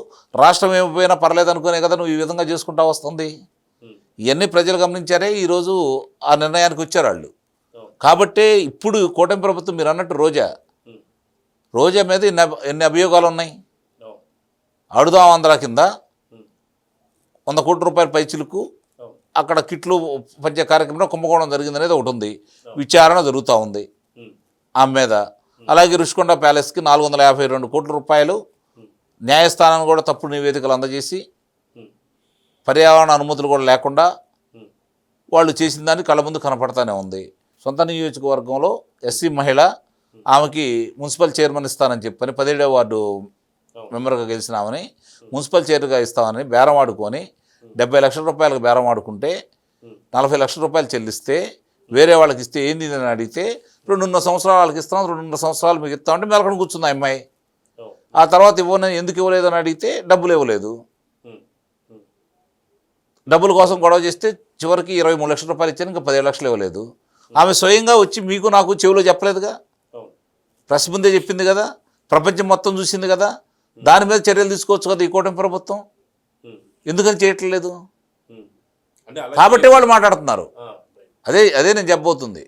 రాష్ట్రం ఏమైపోయినా పర్లేదు అనుకునే కదా నువ్వు ఈ విధంగా చేసుకుంటా వస్తుంది. ఇవన్నీ ప్రజలు గమనించారే, ఈరోజు ఆ నిర్ణయానికి వచ్చారు వాళ్ళు. కాబట్టే ఇప్పుడు కూటమి ప్రభుత్వం మీరు అన్నట్టు రోజా మీద ఎన్ని అభియోగాలు ఉన్నాయి. అడుదాం ఆంధ్ర కింద 100 కోట్ల రూపాయల పైచిలకు అక్కడ కిట్లు పంచే కార్యక్రమంలో కుంభకోణం జరిగిందనేది ఒకటి ఉంది, విచారణ జరుగుతూ ఉంది ఆమె మీద. అలాగే రుషికొండ ప్యాలెస్కి 452 కోట్ల రూపాయలు న్యాయస్థానం కూడా తప్పుడు నివేదికలు అందజేసి పర్యావరణ అనుమతులు కూడా లేకుండా వాళ్ళు చేసిన దాన్ని కళ్ళ ముందు కనపడతానే ఉంది. సొంత నియోజకవర్గంలో ఎస్సీ మహిళ, ఆమెకి మున్సిపల్ చైర్మన్ ఇస్తానని చెప్పని 17వ వార్డు మెంబర్గా గెలిచిన ఆమెని మున్సిపల్ చైర్గా ఇస్తామని బేరం ఆడుకొని 70 లక్షల రూపాయలకు బేరం ఆడుకుంటే 40 లక్షల రూపాయలు చెల్లిస్తే వేరే వాళ్ళకి ఇస్తే ఏంది అని అడిగితే 2.5 సంవత్సరాలు వాళ్ళకి ఇస్తాం, 2.5 సంవత్సరాలు మీకు ఇస్తామంటే మెలకొని కూర్చుంది ఆ అమ్మాయి. ఆ తర్వాత ఎందుకు ఇవ్వలేదు అని అడిగితే డబ్బులు ఇవ్వలేదు. డబ్బుల కోసం గొడవ చేస్తే చివరికి 23 లక్షల రూపాయలు ఇచ్చాను, ఇంకా 17 లక్షలు ఇవ్వలేదు. ఆమె స్వయంగా వచ్చి మీకు నాకు చెవిలో చెప్పలేదుగా, ప్రెస్ ముందే చెప్పింది కదా, ప్రపంచం మొత్తం చూసింది కదా. దాని మీద చర్యలు తీసుకోవచ్చు కదా ఈ కూటమి ప్రభుత్వం. ఎందుకని చేయట్లేదు? కాబట్టి వాళ్ళు మాట్లాడుతున్నారు. అదే నేను చెప్పబోతుంది.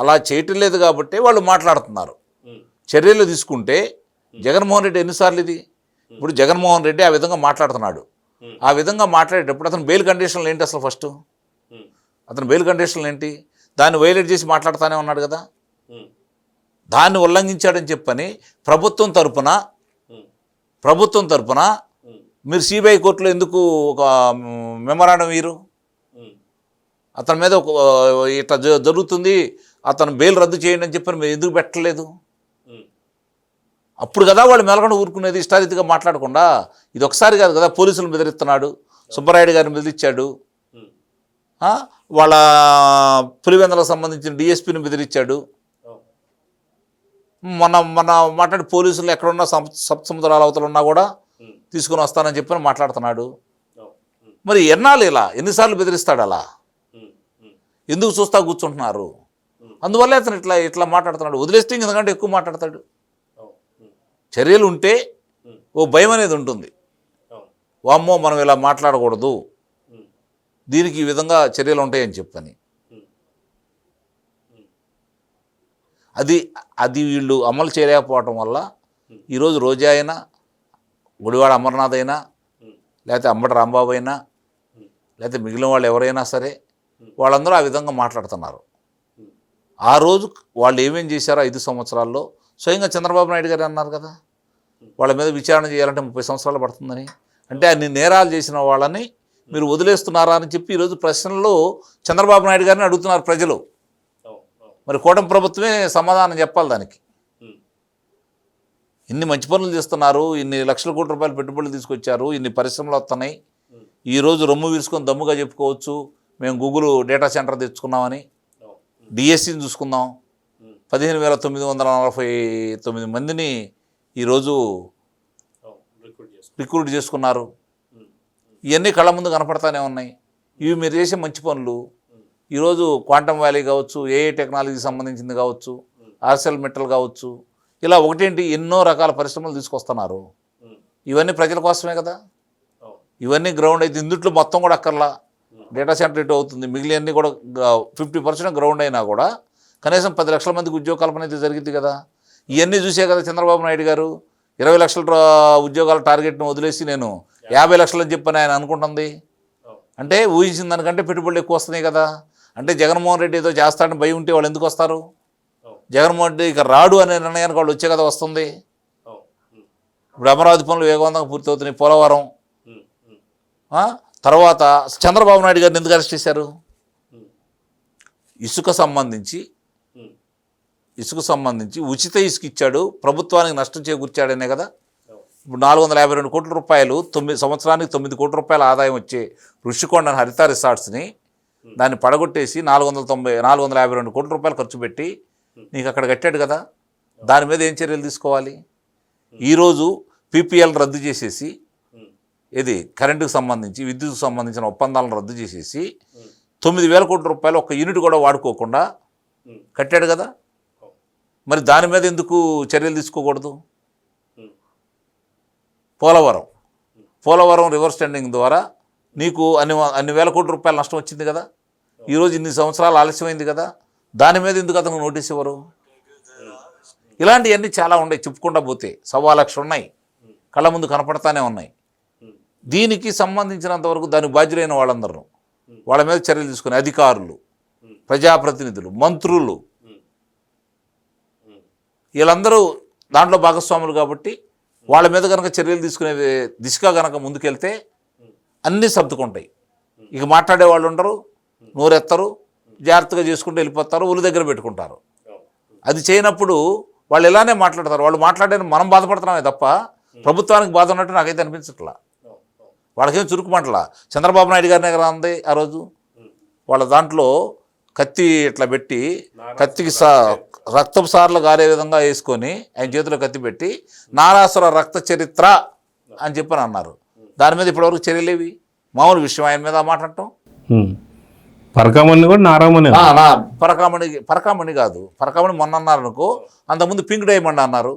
అలా చేయటం లేదు కాబట్టి వాళ్ళు మాట్లాడుతున్నారు. చర్యలు తీసుకుంటే జగన్మోహన్ రెడ్డి ఎన్నిసార్లు ఇది? ఇప్పుడు జగన్మోహన్ రెడ్డి ఆ విధంగా మాట్లాడుతున్నాడు. ఆ విధంగా మాట్లాడేటప్పుడు అతను బెయిల్ కండిషన్లు ఏంటి అసలు? ఫస్ట్ అతను బెయిల్ కండిషన్లు ఏంటి? దాన్ని వైలేట్ చేసి మాట్లాడుతూనే ఉన్నాడు కదా. దాన్ని ఉల్లంఘించాడని చెప్పని ప్రభుత్వం తరపున మీరు సిబిఐ కోర్టులో ఎందుకు ఒక మెమరాండం వీరు? అతని మీద ఇట్లా జరుగుతుంది, అతను బెయిల్ రద్దు చేయండి అని చెప్పని మీరు ఎందుకు పెట్టలేదు? అప్పుడు కదా వాళ్ళు మెలగొండ ఊరుకునేది, ఇష్టారీతిగా మాట్లాడకుండా. ఇది ఒకసారి కాదు కదా, పోలీసులను బెదిరిస్తున్నాడు, సుబ్బరాయుడు గారిని బెదిరించాడు, వాళ్ళ పులివెందులకు సంబంధించిన డిఎస్పీని బెదిరించాడు. మన మాట్లాడి పోలీసులు ఎక్కడున్నా సప్తసముద్రాల అవతల ఉన్నా కూడా తీసుకుని వస్తానని చెప్పని మాట్లాడుతున్నాడు. మరి ఎన్నాళ్ళు ఇలా ఎన్నిసార్లు బెదిరిస్తాడు? అలా ఎందుకు చూస్తా కూర్చుంటున్నారు? అందువల్ల అతను ఇట్లా మాట్లాడుతున్నాడు. వదిలేస్తే ఇంతకంటే ఎక్కువ మాట్లాడతాడు. చర్యలు ఉంటే ఓ భయం అనేది ఉంటుంది. వామ్మో మనం ఇలా మాట్లాడకూడదు, దీనికి ఈ విధంగా చర్యలు ఉంటాయని చెప్పని. అది వీళ్ళు అమలు చేయలేకపోవటం వల్ల ఈరోజు రోజా అయినా, గుడివాడ అమర్నాథ్ అయినా, లేకపోతే అంబటి రాంబాబు అయినా, లేకపోతే మిగిలిన వాళ్ళు ఎవరైనా సరే వాళ్ళందరూ ఆ విధంగా మాట్లాడుతున్నారు. ఆ రోజు వాళ్ళు ఏమేం చేశారో 5 సంవత్సరాల్లో స్వయంగా చంద్రబాబు నాయుడు గారు అన్నారు కదా, వాళ్ళ మీద విచారణ చేయాలంటే 30 సంవత్సరాలు పడుతుందని, అంటే అన్ని నేరాలు చేసిన వాళ్ళని మీరు వదిలేస్తున్నారా అని చెప్పి ఈరోజు ప్రశ్నల్లో చంద్రబాబు నాయుడు గారిని అడుగుతున్నారు ప్రజలు. మరి కూటమి ప్రభుత్వమే సమాధానం చెప్పాలి దానికి. ఇన్ని మంచి పనులు చేస్తున్నారు, ఇన్ని లక్షల కోట్ల రూపాయలు పెట్టుబడులు తీసుకొచ్చారు, ఇన్ని పరిశ్రమలు వస్తున్నాయి, ఈరోజు రొమ్ము విరుచుకొని దమ్ముగా చెప్పుకోవచ్చు మేము గూగుల్ డేటా సెంటర్ తెచ్చుకున్నామని. డిఎస్సిని చూసుకుందాం, 15,949 మందిని ఈరోజు రిక్రూట్ చేసుకున్నారు. ఇవన్నీ కళ్ళ ముందు కనపడతానే ఉన్నాయి. ఇవి మీరు చేసే మంచి పనులు. ఈరోజు క్వాంటమ్ వ్యాలీ కావచ్చు, ఏఐ టెక్నాలజీకి సంబంధించింది కావచ్చు, ఆర్సెల్ మెటల్ కావచ్చు, ఇలా ఒకటేంటి ఎన్నో రకాల పరిశ్రమలు తీసుకొస్తున్నారు. ఇవన్నీ ప్రజల కోసమే కదా. ఇవన్నీ గ్రౌండ్ అయితే ఇందుట్లో మొత్తం కూడా అక్కర్లా, డేటా సెంటర్ ఇటు అవుతుంది, మిగిలినన్నీ కూడా 50% గ్రౌండ్ అయినా కూడా కనీసం 10 లక్షల మందికి ఉద్యోగ కల్పన అయితే జరిగింది కదా. ఇవన్నీ చూసే కదా చంద్రబాబు నాయుడు గారు 20 లక్షల ఉద్యోగాల టార్గెట్ను వదిలేసి నేను 50 లక్షలు అని చెప్పని ఆయన అనుకుంటుంది. అంటే ఊహించిన దానికంటే పెట్టుబడులు ఎక్కువ వస్తున్నాయి కదా. అంటే జగన్మోహన్ రెడ్డి ఏదో చేస్తాడని భయం ఉంటే వాళ్ళు ఎందుకు వస్తారు? జగన్మోహన్ రెడ్డి ఇక రాడు అనే నిర్ణయానికి వాళ్ళు వచ్చే కదా వస్తుంది. ఇప్పుడు అమరావతి పనులు వేగవంతంగా పూర్తవుతున్నాయి, పోలవరం. తర్వాత చంద్రబాబు నాయుడు గారిని ఎందుకు అరెస్ట్ చేశారు? ఇసుక సంబంధించి ఉచిత ఇసుక ఇచ్చాడు, ప్రభుత్వానికి నష్టం చేకూర్చాడనే కదా. ఇప్పుడు 452 కోట్ల రూపాయలు 9 సంవత్సరానికి 9 కోట్ల రూపాయల ఆదాయం వచ్చే ఋషికొండ హరిత రిసార్ట్స్ని దాన్ని పడగొట్టేసి 452 కోట్ల రూపాయలు ఖర్చు పెట్టి నీకు అక్కడ కట్టాడు కదా. దాని మీద ఏం చర్యలు తీసుకోవాలి? ఈరోజు పీపీఎల్ రద్దు చేసేసి, ఇది కరెంటుకు సంబంధించి విద్యుత్కు సంబంధించిన ఒప్పందాలను రద్దు చేసేసి 9,000 కోట్ల రూపాయలు ఒక్క యూనిట్ కూడా వాడుకోకుండా కట్టాడు కదా. మరి దాని మీద ఎందుకు చర్యలు తీసుకోకూడదు? పోలవరం రివర్స్ టెండరింగ్ ద్వారా నీకు అన్ని వేల కోట్ల రూపాయల నష్టం వచ్చింది కదా. ఈరోజు ఇన్ని సంవత్సరాలు ఆలస్యమైంది కదా. దాని మీద ఎందుకు అతను నోటీస్ ఇవ్వరు? ఇలాంటివన్నీ చాలా ఉన్నాయి, చెప్పుకుంటా పోతే 1,15,00,000 ఉన్నాయి, కళ్ళ ముందు కనపడతానే ఉన్నాయి. దీనికి సంబంధించినంత వరకు దానికి బాధ్యులైన వాళ్ళందరూ వాళ్ళ మీద చర్యలు తీసుకునే అధికారులు, ప్రజాప్రతినిధులు, మంత్రులు, వీళ్ళందరూ దాంట్లో భాగస్వాములు కాబట్టి వాళ్ళ మీద కనుక చర్యలు తీసుకునే దిశగా కనుక ముందుకెళ్తే అన్నీ సర్దుకుంటాయి. ఇక మాట్లాడే వాళ్ళు ఉండరు, నోరెత్తరు, జాగ్రత్తగా చేసుకుంటూ వెళ్ళిపోతారు, ఊరి దగ్గర పెట్టుకుంటారు. అది చేయనప్పుడు వాళ్ళు ఇలానే మాట్లాడతారు. వాళ్ళు మాట్లాడేది మనం బాధపడుతున్నామే తప్ప ప్రభుత్వానికి బాధ ఉన్నట్టు నాకైతే అనిపించట్లా. వాళ్ళకేం చురుకుమంటలా. చంద్రబాబు నాయుడు గారి దగ్గర ఉంది ఆ రోజు వాళ్ళ దాంట్లో కత్తి ఇట్లా పెట్టి కత్తికి రక్తపు సార్లు గారే విధంగా వేసుకొని ఆయన చేతిలో కత్తి పెట్టి నారాసుర రక్త చరిత్ర అని చెప్పని అన్నారు. దాని మీద ఇప్పటివరకు చర్యలేవి? మామూలు విషయం ఆయన మీద మాట్లాడటం. పరకామణి కూడా నారామణి, పరకామణి కాదు, పరకామణి మొన్న అన్నారు అనుకో, అంతకుముందు పింక్ డైమండ్ అన్నారు.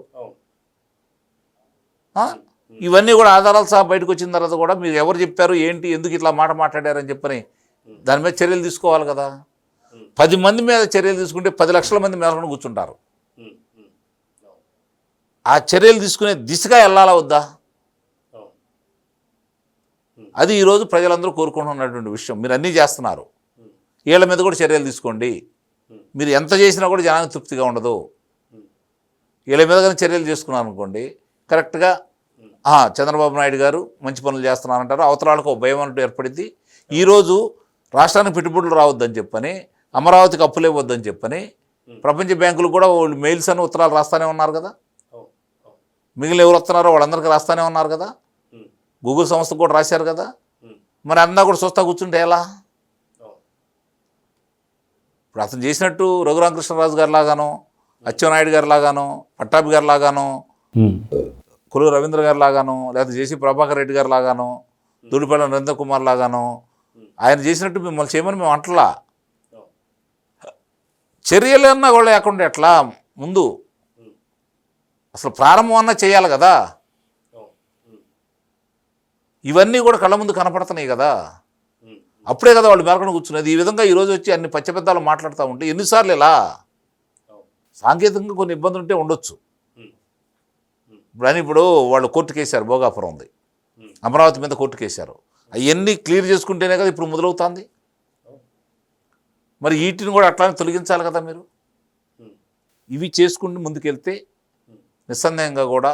ఇవన్నీ కూడా ఆధారాలు సహా బయటకు వచ్చిన తర్వాత కూడా మీరు ఎవరు చెప్పారు, ఏంటి, ఎందుకు ఇట్లా మాట్లాడారని చెప్పని దాని మీద చర్యలు తీసుకోవాలి కదా. 10 మంది మీద చర్యలు తీసుకుంటే 10 లక్షల మంది మేరకు కూర్చుంటారు. ఆ చర్యలు తీసుకునే దిశగా వెళ్ళాలా వద్దా? అది ఈరోజు ప్రజలందరూ కోరుకుంటున్నటువంటి విషయం. మీరు అన్నీ చేస్తున్నారు, వీళ్ళ మీద కూడా చర్యలు తీసుకోండి. మీరు ఎంత చేసినా కూడా జనానికి తృప్తిగా ఉండదు. వీళ్ళ మీద కానీ చర్యలు చేసుకున్నారు అనుకోండి, కరెక్ట్గా చంద్రబాబు నాయుడు గారు మంచి పనులు చేస్తున్నారంటారు, అవతల వాళ్ళకు ఒక భయం అంటూ ఏర్పడింది. ఈరోజు రాష్ట్రానికి పెట్టుబడులు రావద్దని చెప్పని, అమరావతికి అప్పులు ఇవ్వద్దని చెప్పని ప్రపంచ బ్యాంకులు కూడా వాళ్ళు మెయిల్స్ అని ఉత్తరాలు రాస్తూనే ఉన్నారు కదా. మిగిలిన ఎవరు వస్తున్నారో వాళ్ళందరికీ రాస్తూనే ఉన్నారు కదా. గూగుల్ సంస్థకు కూడా రాశారు కదా. మరి అందరూ కూడా చూస్తా కూర్చుంటే ఎలా? ఇప్పుడు అతను చేసినట్టు రఘురామకృష్ణరాజు గారి లాగానో, అచ్చెన్నాయుడు గారి లాగానో, పట్టాభి గారి లాగానో, కొలువు రవీంద్ర గారి లాగానో, లేకపోతే జేసీ ప్రభాకర్ రెడ్డి గారి లాగానో, దూడిపల్లి నరేంద్ర కుమార్ లాగానో ఆయన చేసినట్టు మిమ్మల్ని చేయమని మేము అంటలా. చర్యలన్నా కూడా లేకుండా ఎట్లా? ముందు అసలు ప్రారంభం అన్నా చేయాలి కదా. ఇవన్నీ కూడా కళ్ళ ముందు కనపడుతున్నాయి కదా. అప్పుడే కదా వాళ్ళు మేరకొని కూర్చున్నది. ఈ విధంగా ఈరోజు వచ్చి అన్ని పచ్చపెద్దాలు మాట్లాడుతూ ఉంటే ఎన్నిసార్లు ఇలా సాంకేతికంగా కొన్ని ఇబ్బందులు ఉంటే ఉండొచ్చు. ఇప్పుడు వాళ్ళు కోర్టుకు వేశారు, భోగాపురం ఉంది, అమరావతి మీద కోర్టుకు వేశారు. అవన్నీ క్లియర్ చేసుకుంటేనే కదా ఇప్పుడు మొదలవుతుంది. మరి వీటిని కూడా అట్లానే తొలగించాలి కదా మీరు. ఇవి చేసుకుంటూ ముందుకెళ్తే నిస్సందేహంగా కూడా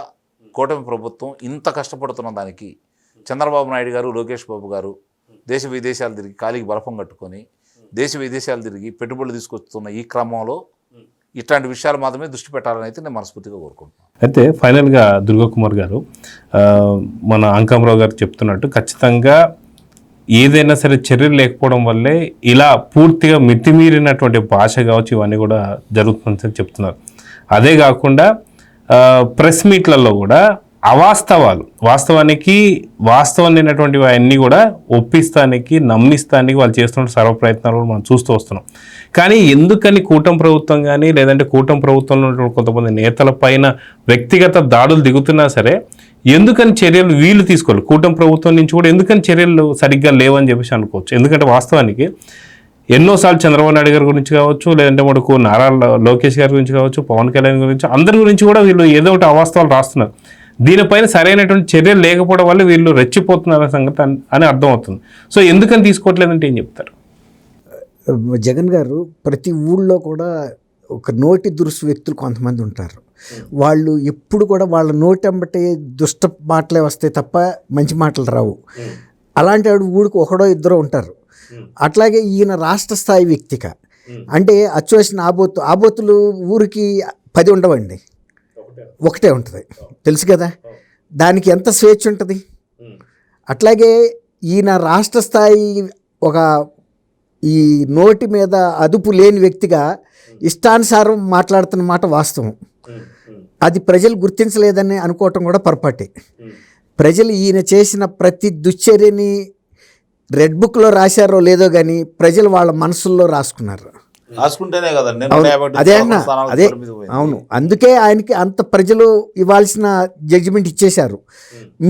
కూటమి ప్రభుత్వం ఇంత కష్టపడుతున్న దానికి చంద్రబాబు నాయుడు గారు, లోకేష్ బాబు గారు దేశ విదేశాలు తిరిగి కాలికి బలపం కట్టుకొని దేశ విదేశాలు తిరిగి పెట్టుబడులు తీసుకొస్తున్న ఈ క్రమంలో ఇట్లాంటి విషయాలు మాత్రమే దృష్టి పెట్టాలని అయితే నేను మనస్ఫూర్తిగా కోరుకుంటున్నాను. అయితే ఫైనల్గా దుర్గాకుమార్ గారు, మన అంకమరావు గారు చెప్తున్నట్టు ఖచ్చితంగా ఏదైనా సరే చర్యలు లేకపోవడం వల్లే ఇలా పూర్తిగా మితిమీరినటువంటి భాష కావచ్చు ఇవన్నీ కూడా జరుగుతుందని చెప్తున్నారు. అదే కాకుండా ప్రెస్ మీట్లలో కూడా వాస్తవానికి వాస్తవం లేనటువంటివి అన్నీ కూడా ఒప్పిస్తానికి, నమ్మిస్తానికి వాళ్ళు చేస్తున్న సర్వ ప్రయత్నాలు కూడా మనం చూస్తూ వస్తున్నాం. కానీ ఎందుకని కూటమి ప్రభుత్వం కానీ లేదంటే కూటమి ప్రభుత్వంలో ఉన్నటువంటి కొంతమంది నేతల పైన వ్యక్తిగత దాడులు దిగుతున్నా సరే ఎందుకని చర్యలు వీళ్ళు తీసుకోవాలి, కూటమి ప్రభుత్వం నుంచి కూడా ఎందుకని చర్యలు సరిగ్గా లేవని చెప్పేసి అనుకోవచ్చు. ఎందుకంటే వాస్తవానికి ఎన్నోసార్లు చంద్రబాబు నాయుడు గారి గురించి కావచ్చు, లేదంటే మనకు నారా లోకేష్ గారి గురించి కావచ్చు, పవన్ కళ్యాణ్ గురించి, అందరి గురించి కూడా వీళ్ళు ఏదో ఒకటి అవాస్తవాలు రాస్తున్నారు. దీనిపైన సరైనటువంటి చర్యలు లేకపోవడం వల్ల వీళ్ళు రెచ్చిపోతున్నారు సంగతి అని అర్థమవుతుంది. సో ఎందుకని తీసుకోవట్లేదంటే ఏం చెప్తారు? జగన్ గారు ప్రతి ఊళ్ళో కూడా ఒక నోటి దురుసు వ్యక్తులు కొంతమంది ఉంటారు. వాళ్ళు ఎప్పుడు కూడా వాళ్ళ నోటెంబటే దుష్ట మాటలే వస్తాయి తప్ప మంచి మాటలు రావు. అలాంటి వాడు ఊరికి ఒకడో ఇద్దరు ఉంటారు. అట్లాగే ఈయన రాష్ట్ర స్థాయి వ్యక్తిక అంటే అచ్చోసిన ఆబోతులు ఊరికి 10 ఉండవండి, ఒకటే ఉంటుంది, తెలుసు కదా. దానికి ఎంత స్వేచ్ఛ ఉంటుంది. అట్లాగే ఈయన రాష్ట్ర స్థాయి ఒక ఈ నోటి మీద అదుపు లేని వ్యక్తిగా ఇష్టానుసారం మాట్లాడుతున్న మాట వాస్తవం. అది ప్రజలు గుర్తించలేదని అనుకోవటం కూడా పొరపాటే. ప్రజలు ఈయన చేసిన ప్రతి దుశ్చర్యని రెడ్ బుక్లో రాశారో లేదో కానీ ప్రజలు వాళ్ళ మనసుల్లో రాసుకున్నారు. రాసుకుంటేనే కదా అదే అన్న, అదే అవును. అందుకే ఆయనకి అంత ప్రజలు ఇవ్వాల్సిన జడ్జిమెంట్ ఇచ్చేశారు.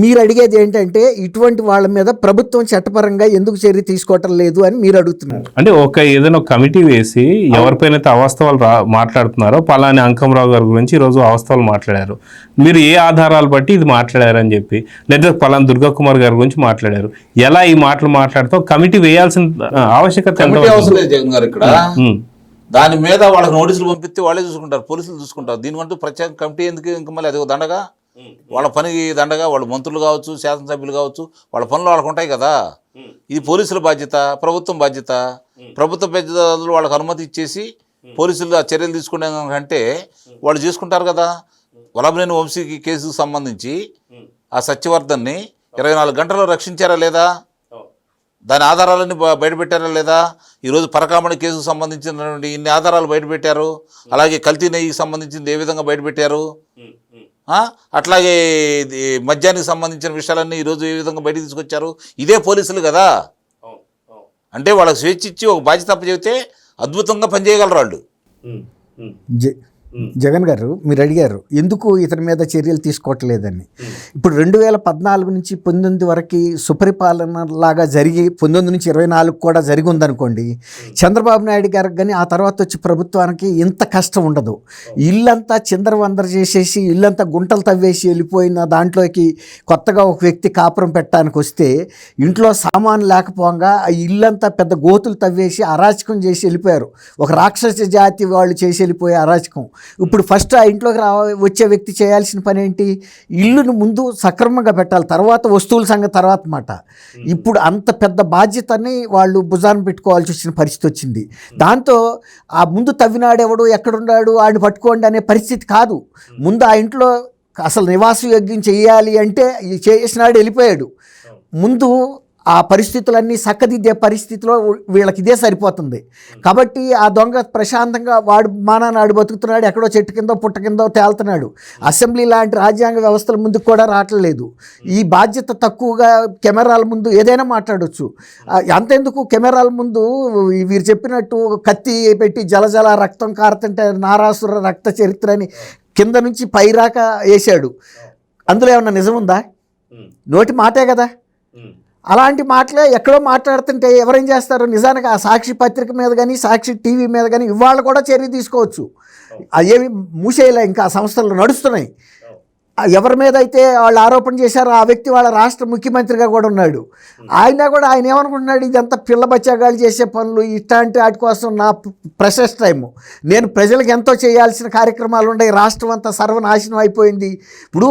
మీరు అడిగేది ఏంటంటే ఇటువంటి వాళ్ళ మీద ప్రభుత్వం చట్టపరంగా ఎందుకు చర్య తీసుకోవటం లేదు అని మీరు అడుగుతున్నారు. అంటే ఏదైనా కమిటీ వేసి ఎవరిపైన అవాస్తవాలు మాట్లాడుతున్నారో పలాని అంకమరావు గారి గురించి ఈరోజు అవాస్తవాలు మాట్లాడారు, మీరు ఏ ఆధారాలు బట్టి ఇది మాట్లాడారని చెప్పి, లేదా పలాని దుర్గాకుమార్ గారి గురించి మాట్లాడారు, ఎలా ఈ మాటలు మాట్లాడుతూ కమిటీ వేయాల్సిన ఆవశ్యకత జగన్ గారు ఇక్కడ దాని మీద వాళ్ళకి నోటీసులు పంపిస్తే వాళ్ళే చూసుకుంటారు, పోలీసులు చూసుకుంటారు. దీనికంటూ ప్రత్యేక కమిటీ ఎందుకు? ఇంకా మళ్ళీ అది ఒక దండగా, వాళ్ళ పనికి దండగా. వాళ్ళు మంత్రులు కావచ్చు, శాసనసభ్యులు కావచ్చు, వాళ్ళ పనులు వాళ్ళకు ఉంటాయి కదా. ఇది పోలీసుల బాధ్యత, ప్రభుత్వం బాధ్యత. ప్రభుత్వ పెద్దలు వాళ్ళకి అనుమతి ఇచ్చేసి పోలీసులు ఆ చర్యలు తీసుకునే కంటే వాళ్ళు చేసుకుంటారు కదా. వల్లభనేని వంశీకి కేసుకు సంబంధించి ఆ సత్యవర్ధన్ని 24 గంటల్లో రక్షించారా లేదా? దాని ఆధారాలన్నీ బయటపెట్టారా లేదా? ఈరోజు పరకామణి కేసుకు సంబంధించినటువంటి ఇన్ని ఆధారాలు బయటపెట్టారు. అలాగే కల్తీ నెయ్యికి సంబంధించింది ఏ విధంగా బయటపెట్టారు. అట్లాగే మద్యానికి సంబంధించిన విషయాలన్నీ ఈరోజు ఏ విధంగా బయటకు తీసుకొచ్చారు. ఇదే పోలీసులు కదా. అంటే వాళ్ళకి స్వేచ్ఛ ఇచ్చి ఒక బాధ్యత చెబితే అద్భుతంగా పనిచేయగలరు వాళ్ళు. జగన్ గారు, మీరు అడిగారు ఎందుకు ఇతని మీద చర్యలు తీసుకోవట్లేదని. ఇప్పుడు 2014 నుంచి 19 వరకు సుపరిపాలన లాగా జరిగి 19 నుంచి 24 కూడా జరిగి ఉందనుకోండి, చంద్రబాబు నాయుడు గారికి కానీ ఆ తర్వాత వచ్చి ప్రభుత్వానికి ఇంత కష్టం ఉండదు. ఇల్లంతా చిందరవందర చేసేసి ఇల్లంతా గుంటలు తవ్వేసి వెళ్ళిపోయిన దాంట్లోకి కొత్తగా ఒక వ్యక్తి కాపురం పెట్టడానికి వస్తే ఇంట్లో సామాను లేకపోగా ఆ ఇల్లంతా పెద్ద గోతులు తవ్వేసి అరాచకం చేసి వెళ్ళిపోయారు. ఒక రాక్షస జాతి వాళ్ళు చేసి వెళ్ళిపోయే అరాచకం. ఇప్పుడు ఫస్ట్ ఆ ఇంట్లోకి వచ్చే వ్యక్తి చేయాల్సిన పని ఏంటి? ఇల్లును ముందు సక్రమంగా పెట్టాలి, తర్వాత వస్తువుల సంగతి తర్వాత మాట. ఇప్పుడు అంత పెద్ద బాధ్యతని వాళ్ళు భుజాన్ని పెట్టుకోవాల్సి వచ్చిన పరిస్థితి వచ్చింది. దాంతో ఆ ముందు తవ్వినాడెవడు, ఎక్కడున్నాడు, ఆడిని పట్టుకోండి అనే పరిస్థితి కాదు. ముందు ఆ ఇంట్లో అసలు నివాస యోగ్యం చేయాలి అంటే చేసినాడు వెళ్ళిపోయాడు. ముందు ఆ పరిస్థితులన్నీ చక్కదిద్దే పరిస్థితిలో వీళ్ళకి ఇదే సరిపోతుంది. కాబట్టి ఆ దొంగ ప్రశాంతంగా వాడు మానాడు బతుకుతున్నాడు, ఎక్కడో చెట్టు కిందో పుట్ట కిందో తేలుతున్నాడు. అసెంబ్లీ లాంటి రాజ్యాంగ వ్యవస్థల ముందుకు కూడా రావట్లేదు. ఈ బాధ్యత తక్కువగా కెమెరాల ముందు ఏదైనా మాట్లాడవచ్చు. అంతెందుకు కెమెరాల ముందు వీరు చెప్పినట్టు కత్తి పెట్టి జలజల రక్తం కారుతుంటే నారాసుర రక్త చరిత్ర అని కింద నుంచి పైరాక వేశాడు. అందులో ఏమన్నా నిజముందా? నోటి మాటే కదా. అలాంటి మాటలే ఎక్కడో మాట్లాడుతుంటే ఎవరేం చేస్తారు? నిజానికి ఆ సాక్షి పత్రిక మీద కానీ సాక్షి టీవీ మీద కానీ ఇవాళ కూడా చర్య తీసుకోవచ్చు. అవేమి మూసేయలే, ఇంకా ఆ సంస్థలు నడుస్తున్నాయి. ఎవరి మీద అయితే వాళ్ళు ఆరోపణ చేశారో ఆ వ్యక్తి వాళ్ళ రాష్ట్ర ముఖ్యమంత్రిగా కూడా ఉన్నాడు. ఆయన ఏమనుకుంటున్నాడు, ఇదంతా పిల్ల బచ్చాగాళ్ళు చేసే పనులు, ఇట్లాంటి వాటి కోసం నా ప్రెషస్ టైము, నేను ప్రజలకు ఎంతో చేయాల్సిన కార్యక్రమాలు ఉన్నాయి, రాష్ట్రం అంతా సర్వనాశనం అయిపోయింది. ఇప్పుడు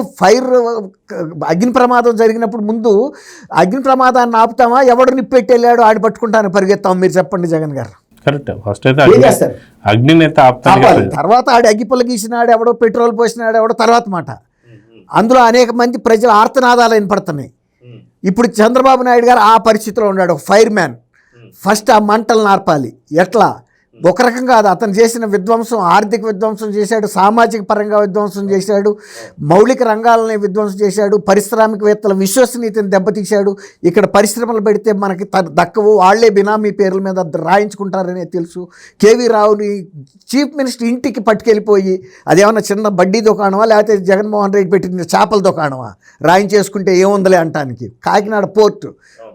అగ్ని ప్రమాదం జరిగినప్పుడు ముందు అగ్ని ప్రమాదాన్ని ఆపుతామా, ఎవడు నిప్పెట్టి వెళ్ళాడు ఆడి పట్టుకుంటాను పరిగెత్తాం, మీరు చెప్పండి జగన్ గారు. కరెక్ట్. ఫస్ట్ అయితే అగ్నిని అయితే ఆపుతాను, తర్వాత ఆడి అగ్గిపుల్ల గీసినాడు ఎవడో, పెట్రోల్ పోసినాడు ఎవడో తర్వాత మాట. అందులో అనేక మంది ప్రజల ఆర్తనాదాలు వినపడుతున్నాయి. ఇప్పుడు చంద్రబాబు నాయుడు గారు ఆ పరిస్థితిలో ఉన్నాడు, ఒక ఫైర్ మ్యాన్. ఫస్ట్ ఆ మంటలు నార్పాలి. ఎట్లా? ఒక రకం కాదు, అతను చేసిన విధ్వంసం, ఆర్థిక విధ్వంసం చేశాడు, సామాజిక పరంగా విధ్వంసం చేశాడు, మౌలిక రంగాలని విధ్వంసం చేశాడు, పారిశ్రామికవేత్తల విశ్వసనీయతను దెబ్బతీశాడు. ఇక్కడ పరిశ్రమలు పెడితే మనకి దక్కవు, వాళ్లే బినామీ పేర్ల మీద రాయించుకుంటారనే తెలుసు. కేవీ రావుని చీఫ్ మినిస్టర్ ఇంటికి పట్టుకెళ్ళిపోయి అదేమన్నా చిన్న బడ్డీ దుకాణమా లేకపోతే జగన్మోహన్ రెడ్డి పెట్టిన చేపల దుకాణమా, రాయించేసుకుంటే ఏముందలే అంటానికి. కాకినాడ పోర్టు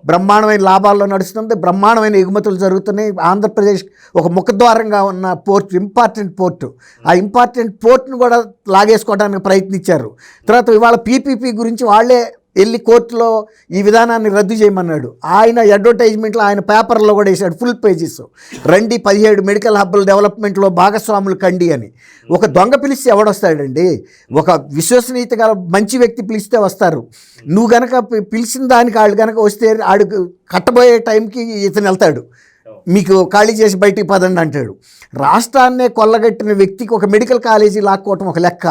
బ్రహ్మాండమైన లాభాల్లో నడుస్తుంది, బ్రహ్మాండమైన ఎగుమతులు జరుగుతున్నాయి. ఆంధ్రప్రదేశ్ ఒక ముఖద్వారంగా ఉన్న పోర్టు, ఇంపార్టెంట్ పోర్టు, ఆ ఇంపార్టెంట్ పోర్టును కూడా లాగేసుకోవడానికి ప్రయత్నించారు. తర్వాత ఇవాళ పీపీపీ గురించి వాళ్ళే వెళ్ళి కోర్టులో ఈ విధానాన్ని రద్దు చేయమన్నాడు. ఆయన అడ్వర్టైజ్మెంట్లో ఆయన పేపర్లో కూడా వేసాడు ఫుల్ పేజెస్, రండి 17 మెడికల్ హబ్బుల డెవలప్మెంట్లో భాగస్వాములు కండి అని. ఒక దొంగ పిలిస్తే ఎవడొస్తాడండి? ఒక విశ్వసనీయత గల మంచి వ్యక్తి పిలిస్తే వస్తారు. నువ్వు గనక పిలిచిన దానికి వాళ్ళు కనుక వస్తే ఆడు కట్టబోయే టైంకి ఇతను వెళ్తాడు, మీకు ఖాళీ చేసి బయటికి పదండి అంటాడు. రాష్ట్రాన్నే కొల్లగట్టిన వ్యక్తికి ఒక మెడికల్ కాలేజీ లాక్కోవటం ఒక లెక్క.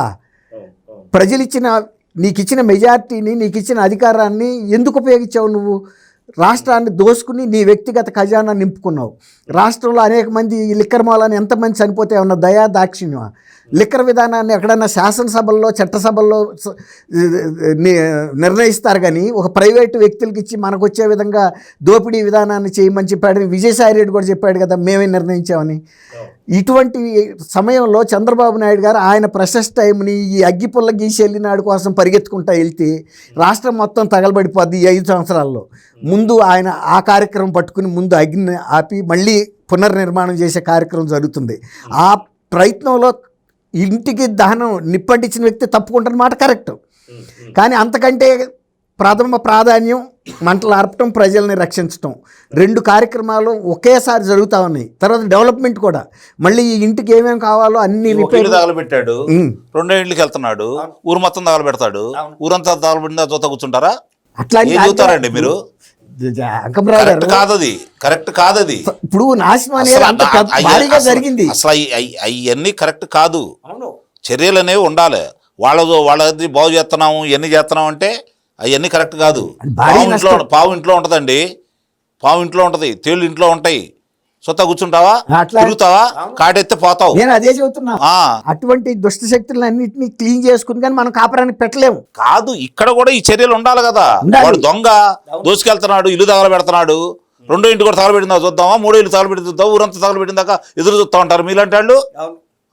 నీకు ఇచ్చిన మెజార్టీని, నీకు ఇచ్చిన అధికారాన్ని ఎందుకు ఉపయోగించావు? నువ్వు రాష్ట్రాన్ని దోసుకుని నీ వ్యక్తిగత ఖజానా నింపుకున్నావు. రాష్ట్రంలో అనేక మంది లిక్కర్ మూలాన్ని ఎంతమంది చనిపోతే ఉన్న దయా దాక్షిణ్యమా? లిక్కర్ విధానాన్ని ఎక్కడన్నా శాసనసభల్లో చట్టసభల్లో నిర్ణయిస్తారు కానీ ఒక ప్రైవేటు వ్యక్తులకి ఇచ్చి మనకు వచ్చే విధంగా దోపిడీ విధానాన్ని చేయమని చెప్పాడు. విజయసాయి రెడ్డి కూడా చెప్పాడు కదా, మేమే నిర్ణయించామని. ఇటువంటి సమయంలో చంద్రబాబు నాయుడు గారు ఆయన ప్రెషస్ టైంని ఈ అగ్గిపుల్ల గీసి వెళ్ళినాడు కోసం పరిగెత్తుకుంటా వెళ్తే రాష్ట్రం మొత్తం తగలబడిపోద్ది ఈ 5 సంవత్సరాల్లో. ముందు ఆయన ఆ కార్యక్రమం పట్టుకుని ముందు అగ్ని ఆపి మళ్ళీ పునర్నిర్మాణం చేసే కార్యక్రమం జరుగుతుంది. ఆ ప్రయత్నంలో ఇంటికి దహనం నిప్పంటించిన వ్యక్తి తప్పుకుంటున్న మాట కరెక్ట్, కానీ అంతకంటే ప్రథమ ప్రాధాన్యం మంటలు ఆర్పటం, ప్రజల్ని రక్షించటం. 2 కార్యక్రమాలు ఒకేసారి జరుగుతూ ఉన్నాయి. తర్వాత డెవలప్మెంట్ కూడా మళ్ళీ ఈ ఇంటికి ఏమేమి కావాలో అన్ని రిపేర్ తగలబెట్టాడు. 2 ఇంట్లకి వెళ్తున్నాడు, ఊరు మొత్తం తగలబెడతాడు. ఊరంతా తగలబెట్టిన చూత కూర్చుంటారా? అట్లా చూస్తారండి మీరు? కరెక్ట్ కాదది. ఇప్పుడు నాశనం అనేది జరిగింది. అసలు అవన్నీ కరెక్ట్ కాదు. చర్యలు అనేవి ఉండాలి. వాళ్ళది బాగు చేస్తున్నాము, ఇవన్నీ చేస్తున్నాం అంటే అవన్నీ కరెక్ట్ కాదు. పావు ఇంట్లో ఉంటుందండి, పావు ఇంట్లో ఉంటుంది, తేళ్ళు ఇంట్లో ఉంటాయి. సొత్త కూర్చుంటావా, తిరుగుతావా, కాటెత్తే పోతావు. నేను అదే చెబుతున్నా, అటువంటి దుష్ట శక్తులను అన్నింటినీ క్లీన్ చేసుకుని కానీ మనం కాపురానికి పెట్టలేము. కాదు, ఇక్కడ కూడా ఈ చర్యలు ఉండాలి కదా. వాడు దొంగ దోసుకెళ్తున్నాడు, ఇల్లు తగలబెడుతున్నాడు, 2 ఇంటి కూడా తగలబెట్టిందా చూద్దామా, 3 ఇల్లు తగలబెట్టి చూద్దాం, ఊరంతా తగలబెట్టిందాకా ఎదురు చూస్తూ ఉంటారు మీలాంటి వాళ్ళు.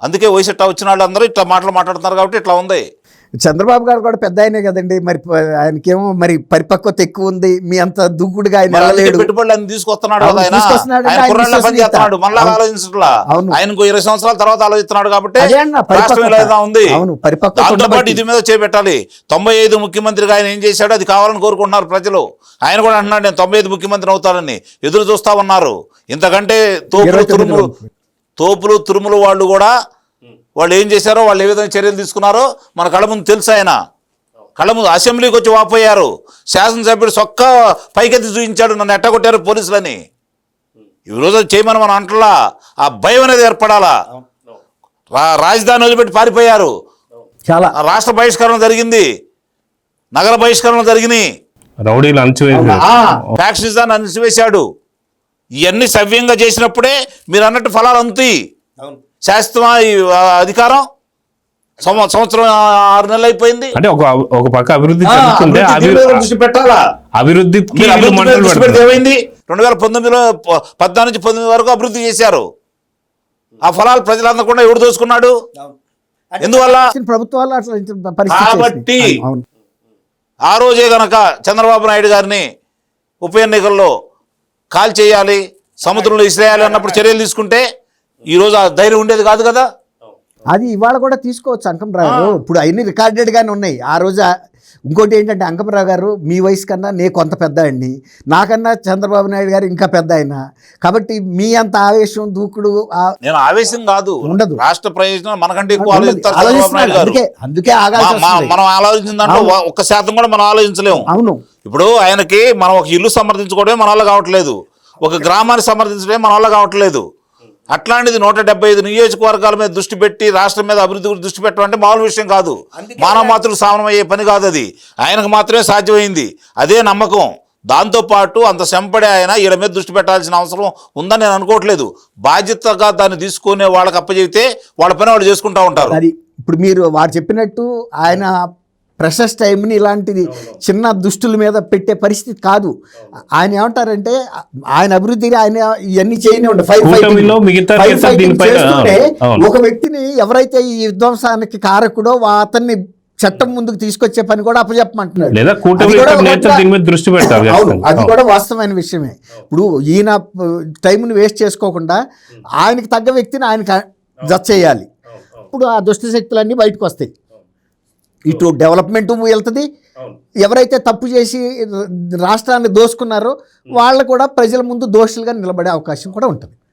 అందుకే వయసు ఇట్లా వచ్చిన వాళ్ళు అందరూ ఇట్లా మాట్లాడుతున్నారు కాబట్టి ఇట్లా ఉంది. చంద్రబాబు గారు కూడా పెద్ద ఆయనే కదండి, మరి ఆయనకేమో మరి పరిపక్వత ఎక్కువ ఉంది. మీ అంత దూకుడుగా ఆయన పెట్టుబడులు తీసుకొస్తున్నాడు, ఆయనకు 20 సంవత్సరాల తర్వాత ఆలోచిస్తున్నాడు కాబట్టి ఇది మీద చేపెట్టాలి. 95 ముఖ్యమంత్రిగా ఆయన ఏం చేశాడో అది కావాలని కోరుకుంటున్నారు ప్రజలు. ఆయన కూడా అంటున్నాడు నేను 95 ముఖ్యమంత్రి అవుతానని, ఎదురు చూస్తా ఉన్నారు. ఇంతకంటే తోపులు తురుములు వాళ్ళు కూడా వాళ్ళు ఏం చేశారో, వాళ్ళు ఏ విధంగా చర్యలు తీసుకున్నారో మన కళ్ళ ముందు తెలుసు. ఆయన కళ్ళ ముందు అసెంబ్లీకి వచ్చి వాపోయారు. శాసనసభ్యుడు సొక్క పైకెత్తి చూపించాడు, నన్ను ఎట్టగొట్టారు పోలీసులని. ఈరోజు చేయమని మనం అంటలా, ఆ భయం అనేది ఏర్పడాలా. రాజధాని వదిలిపెట్టి పారిపోయారు, చాలా రాష్ట్ర బహిష్కరణ జరిగింది, నగర బహిష్కరణ జరిగినాయి, ఫ్యాక్షనిజాన్ని అణిచివేశాడు. ఇవన్నీ సవ్యంగా చేసినప్పుడే మీరు అన్నట్టు ఫలాలు అందుతాయి. శాశ్వత అధికారం సంవత్సరం 6 నెలలు అయిపోయింది అంటే ఒక పక్క అభివృద్ధి పెట్టాలా. అభివృద్ధి ఏమైంది? 2019లో 14-19 వరకు అభివృద్ధి చేశారు. ఆ ఫలాలు ప్రజలందరూ కూడా ఎవడు దోచుకున్నాడు? ఎందువల్ల? ప్రభుత్వాలు. కాబట్టి ఆ రోజే గనక చంద్రబాబు నాయుడు గారిని ఉప ఎన్నికల్లో కాల్ చేయాలి, సముద్రంలో ఇసిరేయాలి అన్నప్పుడు చర్యలు తీసుకుంటే ఈరోజు ఆ ధైర్యం ఉండేది కాదు కదా. అది ఇవాళ కూడా తీసుకోవచ్చు అంకమరావు గారు. ఇప్పుడు అవన్నీ రికార్డెడ్గానే ఉన్నాయి. ఆ రోజు ఇంకోటి ఏంటంటే అంకమరావు గారు మీ వయసు కన్నా నేను కొంత పెద్ద ఆయన్ని, నాకన్నా చంద్రబాబు నాయుడు గారు ఇంకా పెద్ద ఆయన, కాబట్టి మీ అంత ఆవేశం దూకుడు నేను ఆవేశం కాదు, ఉండదు. రాష్ట్ర ప్రయోజనం మనకంటే ఎక్కువ ఆలోచిస్తారు చంద్రబాబు ఆలోచిస్తున్నారు. నాయుడు గారు. అందుకే ఆగాల్సి వస్తుంది. మనం ఆలోచించిన దాంట్లో 1% కూడా మనం ఆలోచించలేము. అవును, ఇప్పుడు ఆయనకి మనం ఒక ఇల్లు సమర్థించుకోవడమే మన వల్ల కావట్లేదు, ఒక గ్రామాన్ని సమర్థించడమే మన వల్ల కావట్లేదు. అట్లాంటిది 175 నియోజకవర్గాల మీద దృష్టి పెట్టి రాష్ట్రం మీద అభివృద్ధి గురించి దృష్టి పెట్టడం అంటే మామూలు విషయం కాదు. మానవ మాత్రులు సామనమయ్యే పని కాదు అది. ఆయనకు మాత్రమే సాధ్యమైంది. అదే నమ్మకం. దాంతోపాటు అంత శంపడే ఆయన వీళ్ళ మీద దృష్టి పెట్టాల్సిన అవసరం ఉందని నేను అనుకోవట్లేదు. బాధ్యతగా దాన్ని తీసుకునే వాళ్ళకి అప్పచెబితే వాళ్ళ పని వాళ్ళు చేసుకుంటూ ఉంటారు. అది ఇప్పుడు మీరు వారు చెప్పినట్టు ఆయన ప్రెషస్ టైంని ఇలాంటిది చిన్న దుస్తుల మీద పెట్టే పరిస్థితి కాదు. ఆయన ఏమంటారంటే ఆయన అభివృద్ధిగా ఆయన ఇవన్నీ చేయనే కూటమిలో మిగతా నేతలు దీనిపైన చేస్తుంటే అవును. ఒక వ్యక్తిని ఎవరైతే ఈ విధ్వంసానికి కారకుడో అతన్ని చట్టం ముందుకు తీసుకొచ్చే పని కూడా అప్పచెప్పమంటున్నాడు. లేదా కూటమి నేతలు దీని మీద దృష్టి పెడతారు. అవును, అది కూడా వాస్తవమైన విషయమే. ఇప్పుడు ఈయన టైంని వేస్ట్ చేసుకోకుండా ఆయనకి తగ్గ వ్యక్తిని ఆయనకి జత చేయాలి. ఇప్పుడు ఆ దుష్ట శక్తులన్నీ బయటకు వస్తాయి. ఇటు డెవలప్మెంట్ వెళ్తుంది. ఎవరైతే తప్పు చేసి రాష్ట్రాన్ని దోసుకున్నారో వాళ్ళు కూడా ప్రజల ముందు దోషులుగా నిలబడే అవకాశం కూడా ఉంటుంది.